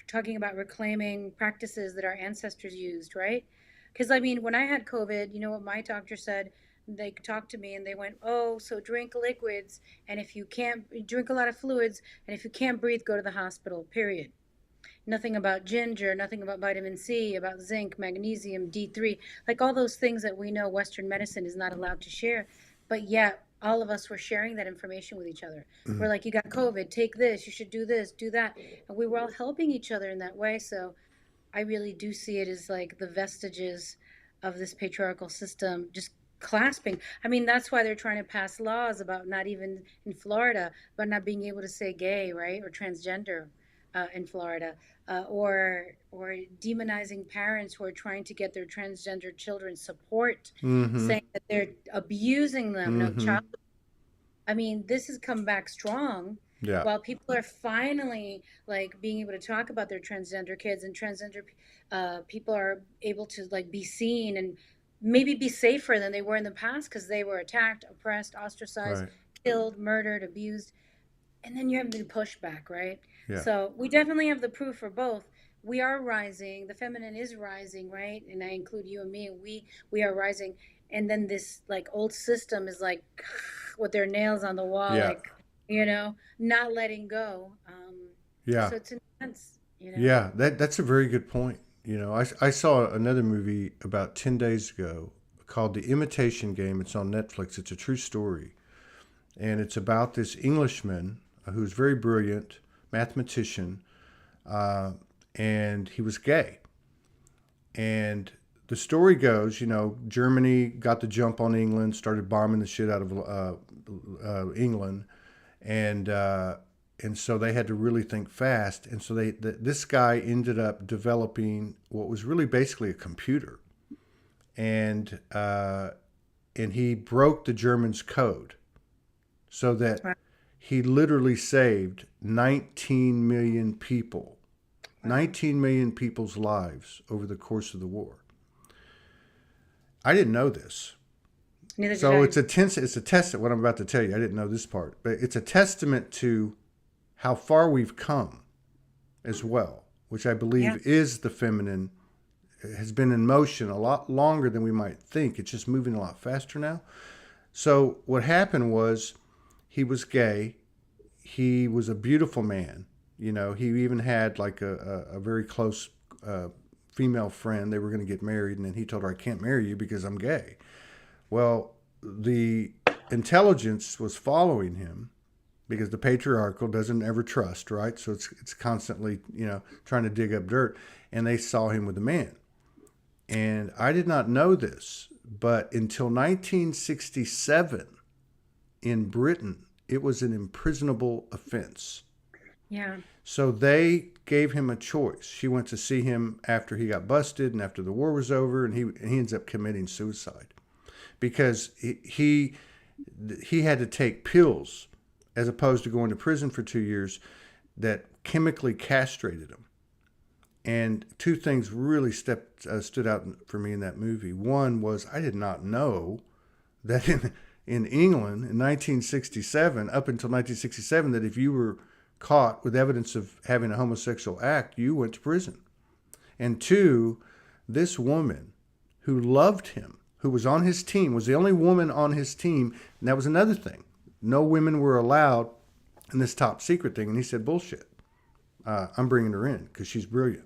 talking about reclaiming practices that our ancestors used, right? Because I mean, when I had COVID, you know what my doctor said? They talked to me and they went, "Oh, so drink liquids, and if you can't drink a lot of fluids, and if you can't breathe, go to the hospital." Period. nothing about ginger, nothing about vitamin C, about zinc, magnesium, D3, like all those things that we know Western medicine is not allowed to share. But yet, all of us were sharing that information with each other. We're like, you got COVID, take this, you should do this, do that. And we were all helping each other in that way. So I really do see it as like the vestiges of this patriarchal system just clasping. I mean, that's why they're trying to pass laws about not even in Florida, but not being able to say gay, right, or transgender in Florida, or demonizing parents who are trying to get their transgender children support, Mm-hmm. saying that they're abusing them. No Mm-hmm. child. I mean, this has come back strong Yeah. while people are finally like being able to talk about their transgender kids, and transgender people are able to like be seen and maybe be safer than they were in the past because they were attacked, oppressed, ostracized, Right. killed, murdered, abused. And then you have the pushback, right? Yeah. So we definitely have the proof for both. We are rising. The feminine is rising, right? And I include you and me. We are rising. And then this like old system is like with their nails on the wall, Yeah. like not letting go. Yeah. So it's intense. Yeah. That's a very good point. I saw another movie about 10 days ago called The Imitation Game. It's on Netflix. It's a true story. And it's about this Englishman who's very brilliant mathematician, uh, and he was gay. And the story goes, Germany got the jump on England, started bombing the shit out of England, and so they had to really think fast. And so this guy ended up developing what was really basically a computer, and he broke the Germans' code so that Wow. he literally saved 19 million people, Wow. 19 million people's lives over the course of the war. I didn't know this. Neither did So I. it's a testament, what I'm about to tell you. I didn't know this part, but it's a testament to how far we've come as well, which I Yeah. believe is the feminine, has been in motion a lot longer than we might think. It's just moving a lot faster now. So what happened was he was gay. He was a beautiful man. He even had like a very close female friend. They were going to get married, and then he told her, "I can't marry you because I'm gay." Well, the intelligence was following him because the patriarchal doesn't ever trust, right? So it's constantly, trying to dig up dirt, and they saw him with a man. And I did not know this, but until 1967 in Britain, it was an imprisonable offense. Yeah. So they gave him a choice. She went to see him after he got busted and after the war was over, and he ends up committing suicide because he had to take pills as opposed to going to prison for 2 years that chemically castrated him. And two things really stood out for me in that movie. One was I did not know that in England in 1967, up until 1967, that if you were caught with evidence of having a homosexual act, you went to prison. And two, this woman who loved him, who was on his team, was the only woman on his team. And that was another thing. No women were allowed in this top secret thing. And he said, bullshit. I'm bringing her in because she's brilliant.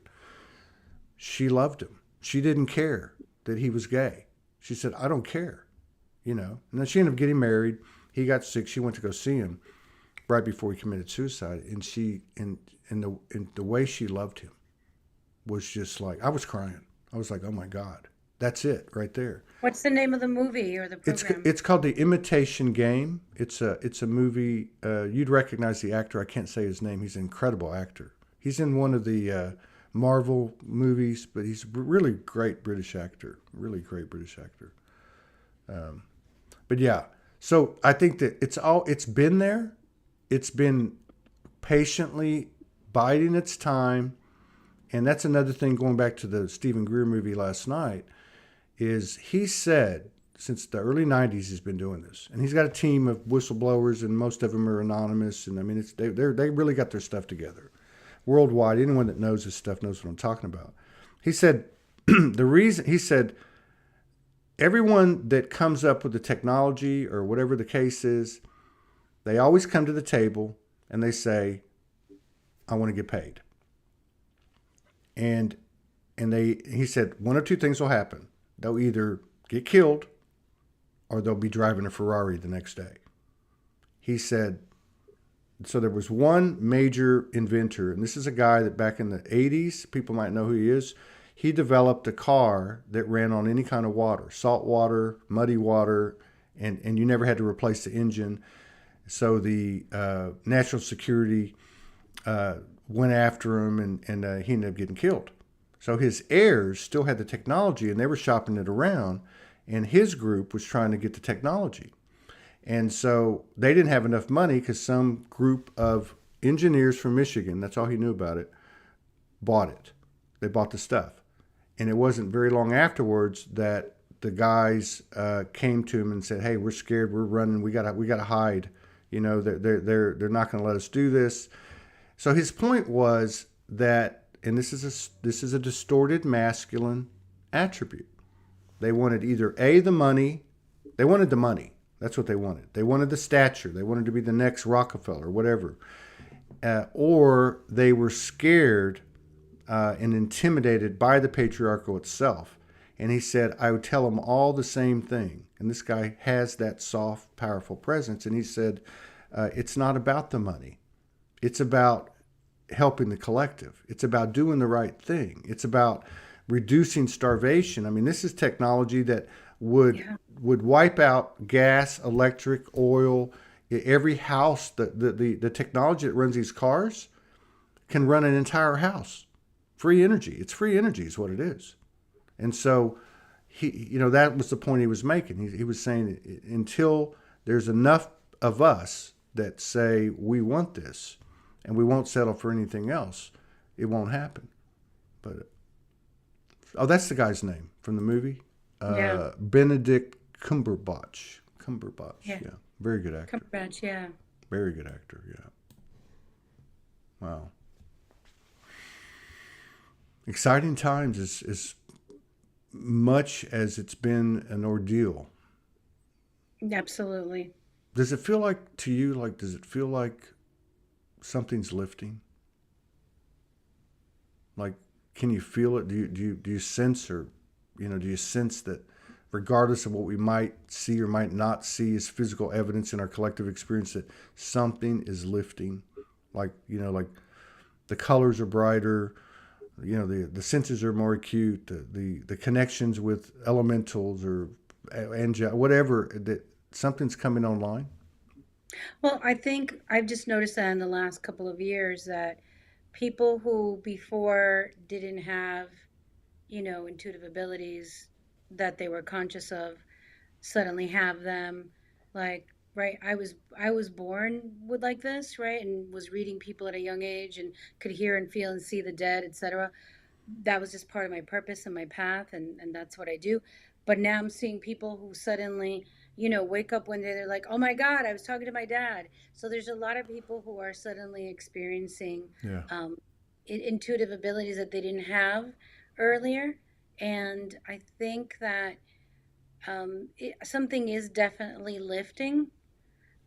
She loved him. She didn't care that he was gay. She said, I don't care. And then she ended up getting married. He got sick. She went to go see him right before he committed suicide. And the way she loved him was just like, I was crying. I was like, oh my God, that's it right there. What's the name of the movie or the program? It's called The Imitation Game. It's a movie. You'd recognize the actor. I can't say his name. He's an incredible actor. He's in one of the Marvel movies, but he's a really great British actor. Really great British actor. But yeah, so I think that it's been there. It's been patiently biding its time. And that's another thing, going back to the Stephen Greer movie last night, is he said since the early 90s he's been doing this. And he's got a team of whistleblowers, and most of them are anonymous. And I mean, they really got their stuff together. Worldwide, anyone that knows this stuff knows what I'm talking about. He said, he said, everyone that comes up with the technology or whatever the case is, they always come to the table and they say, I want to get paid. and he said one or two things will happen. They'll either get killed or they'll be driving a Ferrari the next day. He said, so there was one major inventor, and this is a guy that back in the 80s, people might know who he is. He developed a car that ran on any kind of water, salt water, muddy water, and you never had to replace the engine. So the national security went after him, and he ended up getting killed. So his heirs still had the technology, and they were shopping it around, and his group was trying to get the technology. And so they didn't have enough money because some group of engineers from Michigan, that's all he knew about it, bought it. They bought the stuff. And it wasn't very long afterwards that the guys came to him and said, "Hey, we're scared. We're running. We gotta hide. You know, they're not going to let us do this." So his point was that, and this is a distorted masculine attribute. They wanted either the money. They wanted the money. That's what they wanted. They wanted the stature. They wanted to be the next Rockefeller, whatever. Or they were scared and intimidated by the patriarchal itself. And he said, I would tell them all the same thing. And this guy has that soft, powerful presence. And he said, it's not about the money. It's about helping the collective. It's about doing the right thing. It's about reducing starvation. I mean, this is technology that would wipe out gas, electric, oil. Every house, the technology that runs these cars can run an entire house. Free energy. It's free energy is what it is. And so that was the point he was making. He was saying until there's enough of us that say we want this and we won't settle for anything else, it won't happen. But that's the guy's name from the movie. Benedict Cumberbatch. Yeah. Very good actor. Cumberbatch, yeah. Very good actor, yeah. Wow. Exciting times as much as it's been an ordeal. Absolutely. Does it feel like to you, does it feel like something's lifting? Like, can you feel it? Do you sense, or, do you sense that regardless of what we might see or might not see as physical evidence in our collective experience, that something is lifting? Like the colors are brighter, the senses are more acute, the connections with elementals or whatever, that something's coming online? Well, I think I've just noticed that in the last couple of years that people who before didn't have, intuitive abilities that they were conscious of suddenly have them. Like, right, I was born with like this, right, and was reading people at a young age and could hear and feel and see the dead, etc. That was just part of my purpose and my path, and that's what I do. But now I'm seeing people who suddenly, wake up one day, they're like, oh my God, I was talking to my dad. So there's a lot of people who are suddenly experiencing Yeah. intuitive abilities that they didn't have earlier. And I think that something is definitely lifting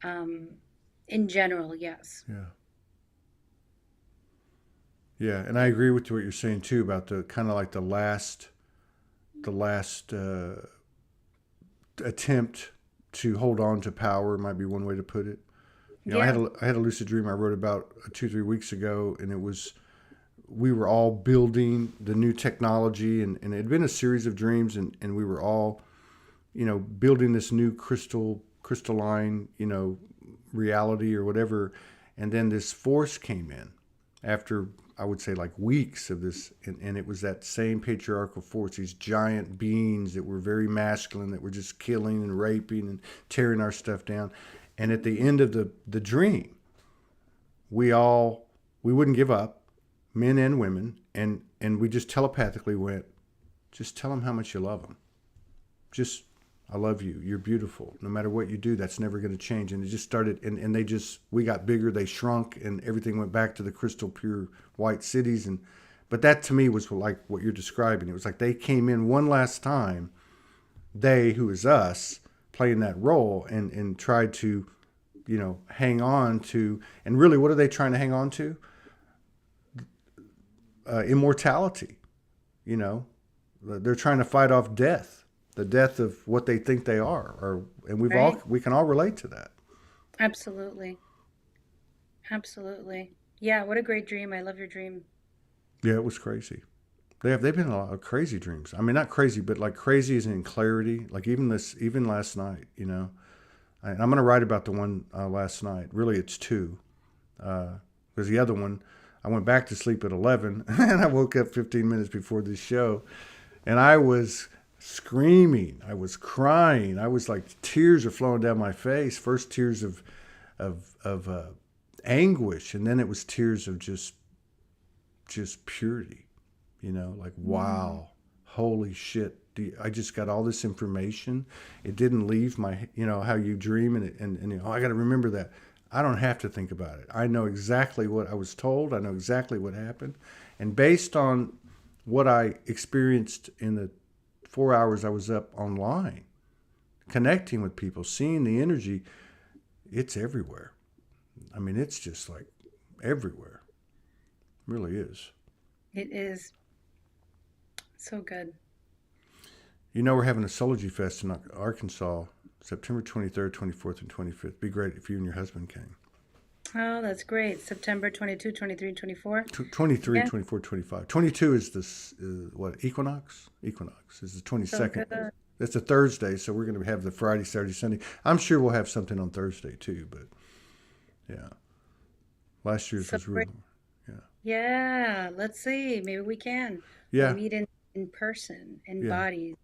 in general, yes. Yeah. Yeah, and I agree with what you're saying too about the kind of like the last attempt to hold on to power might be one way to put it. I Yeah. had a lucid dream I wrote about 2-3 weeks ago, and it was we were all building the new technology, and it had been a series of dreams, and we were all building this new crystalline reality or whatever, and then this force came in after, I would say, like weeks of this, and it was that same patriarchal force, these giant beings that were very masculine, that were just killing and raping and tearing our stuff down. And at the end of the dream, we wouldn't give up, men and women, and we just telepathically went, just tell them how much you love them. Just, I love you. You're beautiful. No matter what you do, that's never going to change. And it just started, and we got bigger, they shrunk, and everything went back to the crystal pure white cities. But that to me was like what you're describing. It was like they came in one last time, they, who is us, playing that role, and tried to, hang on to, and really, what are they trying to hang on to? immortality. You know, they're trying to fight off death, the death of what they think they are, and Right? we can all relate to that. Absolutely. Absolutely. Yeah, what a great dream. I love your dream. Yeah, it was crazy. They've been a lot of crazy dreams. I mean, not crazy, but like crazy as in clarity. Like even last night, you know. And I'm going to write about the one last night. Really, it's two, because the other one, I went back to sleep at 11, and I woke up 15 minutes before this show, and I was screaming, I was crying, I was like tears are flowing down my face. First tears of anguish, and then it was tears of just purity. You know, like, Mm. wow, holy shit. I just got all this information. It didn't leave my, you know, how you dream, and you know, I got to remember that. I don't have to think about it. I know exactly what I was told. I know exactly what happened. And based on what I experienced in the 4 hours I was up online, connecting with people, seeing the energy, it's everywhere. I mean, it's just like everywhere. It really is. It is so good. You know, we're having a Soulogy Fest in Arkansas, September 23rd, 24th, and 25th. Be great if you and your husband came. Oh, that's great. September 22, 23, 24. 23, Yeah, 24, 25. 22 is this, what, Equinox? Equinox is the so 22nd. good. It's a Thursday, so we're going to have the Friday, Saturday, Sunday. I'm sure we'll have something on Thursday too, but yeah. Last year's So was great. real. Yeah. Yeah, let's see. Maybe we can. We'll Yeah. meet in person, in Yeah. bodies,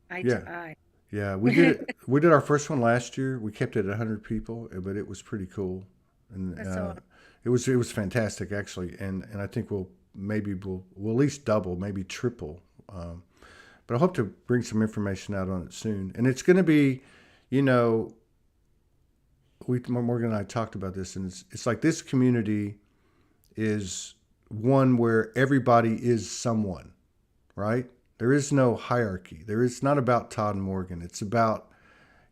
eye Yeah. to eye. Yeah. We did it. We did our first one last year. We kept it at 100 people, but it was pretty cool. And That's so it was fantastic actually. And I think we'll at least double, maybe triple. But I hope to bring some information out on it soon. And it's going to be, you know, Morgan and I talked about this, and it's like this community is one where everybody is someone, right? There is no hierarchy. It's not about Todd and Morgan. It's about,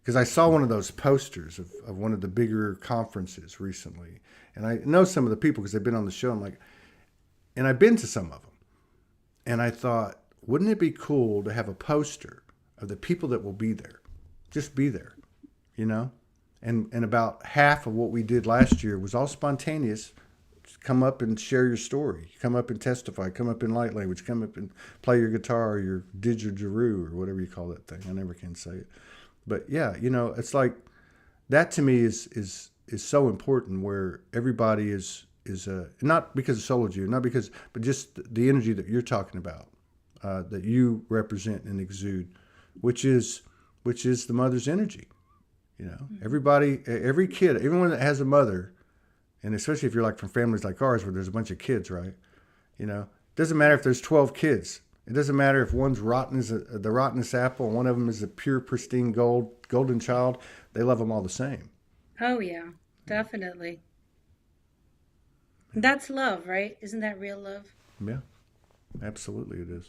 because I saw one of those posters of one of the bigger conferences recently, and I know some of the people because they've been on the show. I'm like, and I've been to some of them, and I thought, wouldn't it be cool to have a poster of the people that will be there, just be there, you know? And about half of what we did last year was all spontaneous. Just come up and share your story. Come up and testify. Come up in light language. Come up and play your guitar or your didgeridoo or whatever you call that thing. I never can say it. But yeah, you know, it's like that to me is so important. Where everybody is not because of Soulogy, not because, but just the energy that you're talking about, that you represent and exude, which is the mother's energy. You know, everybody, every kid, everyone that has a mother, and especially if you're like from families like ours where there's a bunch of kids, right? You know, it doesn't matter if there's 12 kids. It doesn't matter if one's rotten as the rottenest apple and one of them is a pure, pristine golden child. They love them all the same. Oh yeah, definitely. That's love, right? Isn't that real love? Yeah, absolutely it is.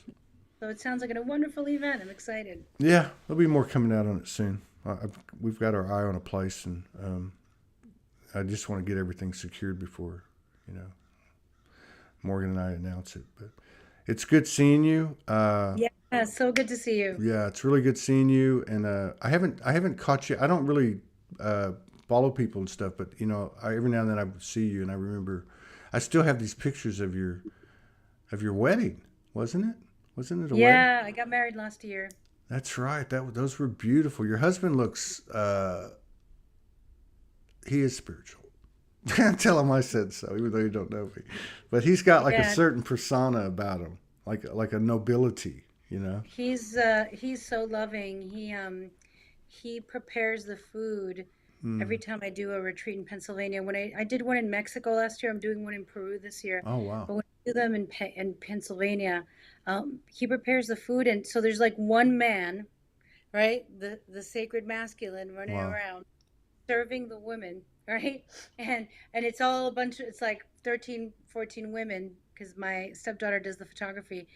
So it sounds like a wonderful event. I'm excited. Yeah, there'll be more coming out on it soon. We've got our eye on a place, and I just want to get everything secured before, you know, Morgan and I announce it. But it's good seeing you. Yeah, so good to see you. Yeah, it's really good seeing you. And I haven't caught you. I don't really uh, follow people and stuff, but you know, every now and then I see you, and I remember. I still have these pictures of your wedding, wasn't it? Wasn't it a wedding? Yeah, I got married last year. That's right. Those were beautiful. Your husband looks. He is spiritual. Tell him I said so, even though you don't know me. But he's got like a Yeah, certain persona about him, like a nobility, you know. he's so loving. He prepares the food every Mm. time I do a retreat in Pennsylvania. When I did one in Mexico last year, I'm doing one in Peru this year. Oh wow. But when I do them in Pennsylvania, he prepares the food, and so there's like one man, right? The sacred masculine running Wow. around serving the women, right? And it's all a bunch of, it's like 13, 14 women because my stepdaughter does the photography,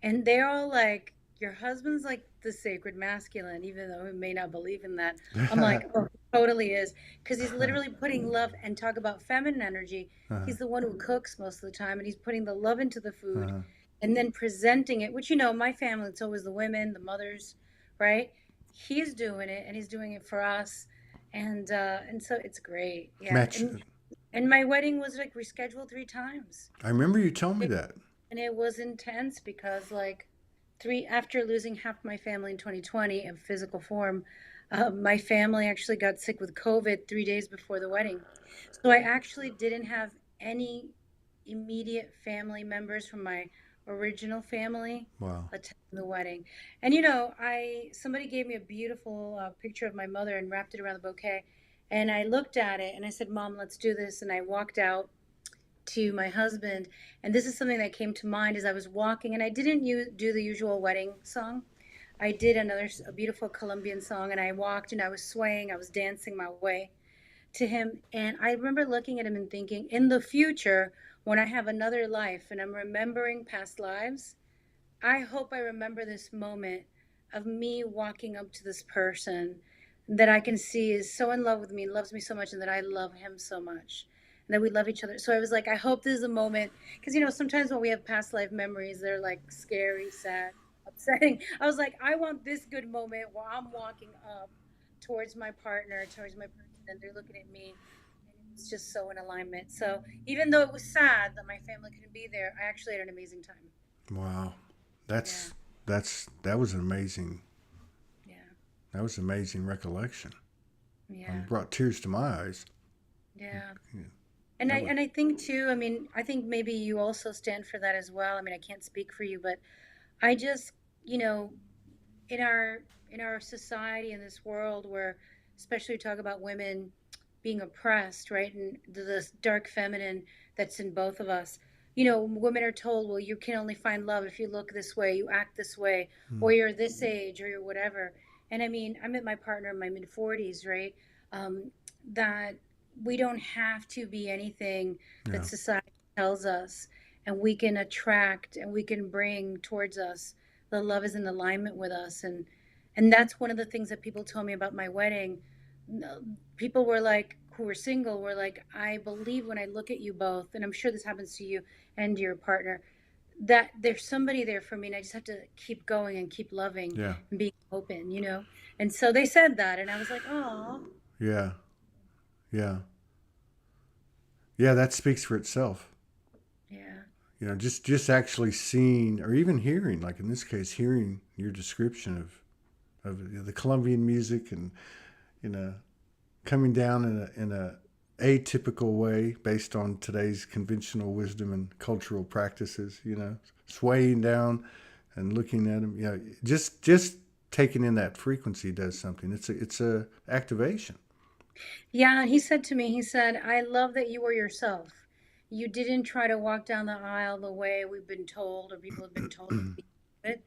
and they're all like, your husband's like the sacred masculine, even though he may not believe in that. I'm like, oh, he totally is, because he's literally putting love, and talk about feminine energy. Uh-huh. He's the one who cooks most of the time, and he's putting the love into the food. Uh-huh. and then presenting it, which, my family, it's always the women, the mothers, right? He's doing it, and he's doing it for us. And so it's great. Yeah. Match. And my wedding was like rescheduled 3 times. I remember you telling me that. And it was intense because, like, after losing half my family in 2020 in physical form, my family actually got sick with COVID 3 days before the wedding. So I actually didn't have any immediate family members from my original family Wow. attending the wedding. And I somebody gave me a beautiful picture of my mother and wrapped it around the bouquet. And I looked at it and I said, "Mom, let's do this." And I walked out to my husband, and this is something that came to mind as I was walking. And I didn't do the usual wedding song. I did a beautiful Colombian song, and I walked and I was swaying, I was dancing my way to him. And I remember looking at him and thinking, in the future, when I have another life and I'm remembering past lives, I hope I remember this moment of me walking up to this person that I can see is so in love with me, loves me so much, and that I love him so much, and that we love each other. So I was like, I hope this is a moment, because sometimes when we have past life memories, they're like scary, sad, upsetting. I was like, I want this good moment while I'm walking up towards my partner, towards my person, and they're looking at me, and it was just so in alignment. So even though it was sad that my family couldn't be there, I actually had an amazing time. Wow. Yeah, That was amazing. yeah, That was amazing recollection. yeah, Brought tears to my eyes. yeah. Yeah, And I that was. and I think too, I mean, I think maybe you also stand for that as well. I mean, I can't speak for you, but I just, you know, in our society, in this world where, especially we talk about women being oppressed, right? And the dark feminine that's in both of us. Women are told, well, you can only find love if you look this way, you act this way, Hmm. or you're this age, or you're whatever. And I mean, I met my partner in my mid 40s, right? Um, that we don't have to be anything that Yeah. society tells us, and we can attract and we can bring towards us the love is in alignment with us. And that's one of the things that people told me about my wedding. People were like, who were single, were like, I believe when I look at you both, and I'm sure this happens to you and your partner, that there's somebody there for me, and I just have to keep going and keep loving Yeah. and being open. And so they said that, and I was like, oh, Yeah. Yeah. Yeah. That speaks for itself. yeah, Just actually seeing or even hearing, like in this case, hearing your description of the Colombian music and you know coming down in a atypical way based on today's conventional wisdom and cultural practices. Swaying down and looking at them. Just taking in that frequency does something. It's a activation. yeah. And he said to me, he said, I love that you were yourself. You didn't try to walk down the aisle the way we've been told or people have been told to do it.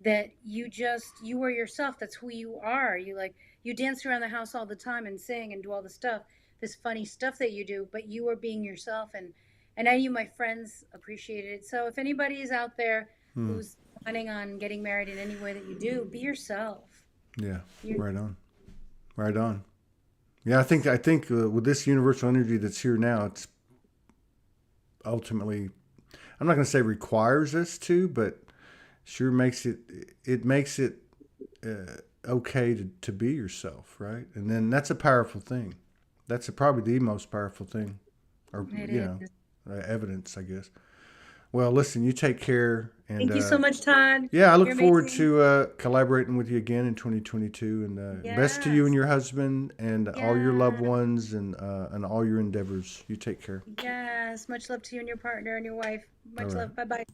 That you were yourself. That's who you are. You dance around the house all the time and sing and do all the stuff, this funny stuff that you do, but you are being yourself. And I knew my friends appreciated it. So if anybody is out there Hmm. who's planning on getting married in any way that you do, be yourself. Yeah. You Right on. Right on. Yeah, I think with this universal energy that's here now, it's ultimately, I'm not going to say requires us to, but sure makes it okay to be yourself, right? And then that's a powerful thing. That's probably the most powerful thing, or it is. evidence, I guess. Well, listen, you take care, and Thank you so much, Todd. yeah, I look You're forward amazing. to collaborating with you again in 2022. And best to you and Yes. your husband and all your loved Yes. ones and all your endeavors. You take care. Yes. Much love to you and your partner and your wife. All Much right. love. Bye bye.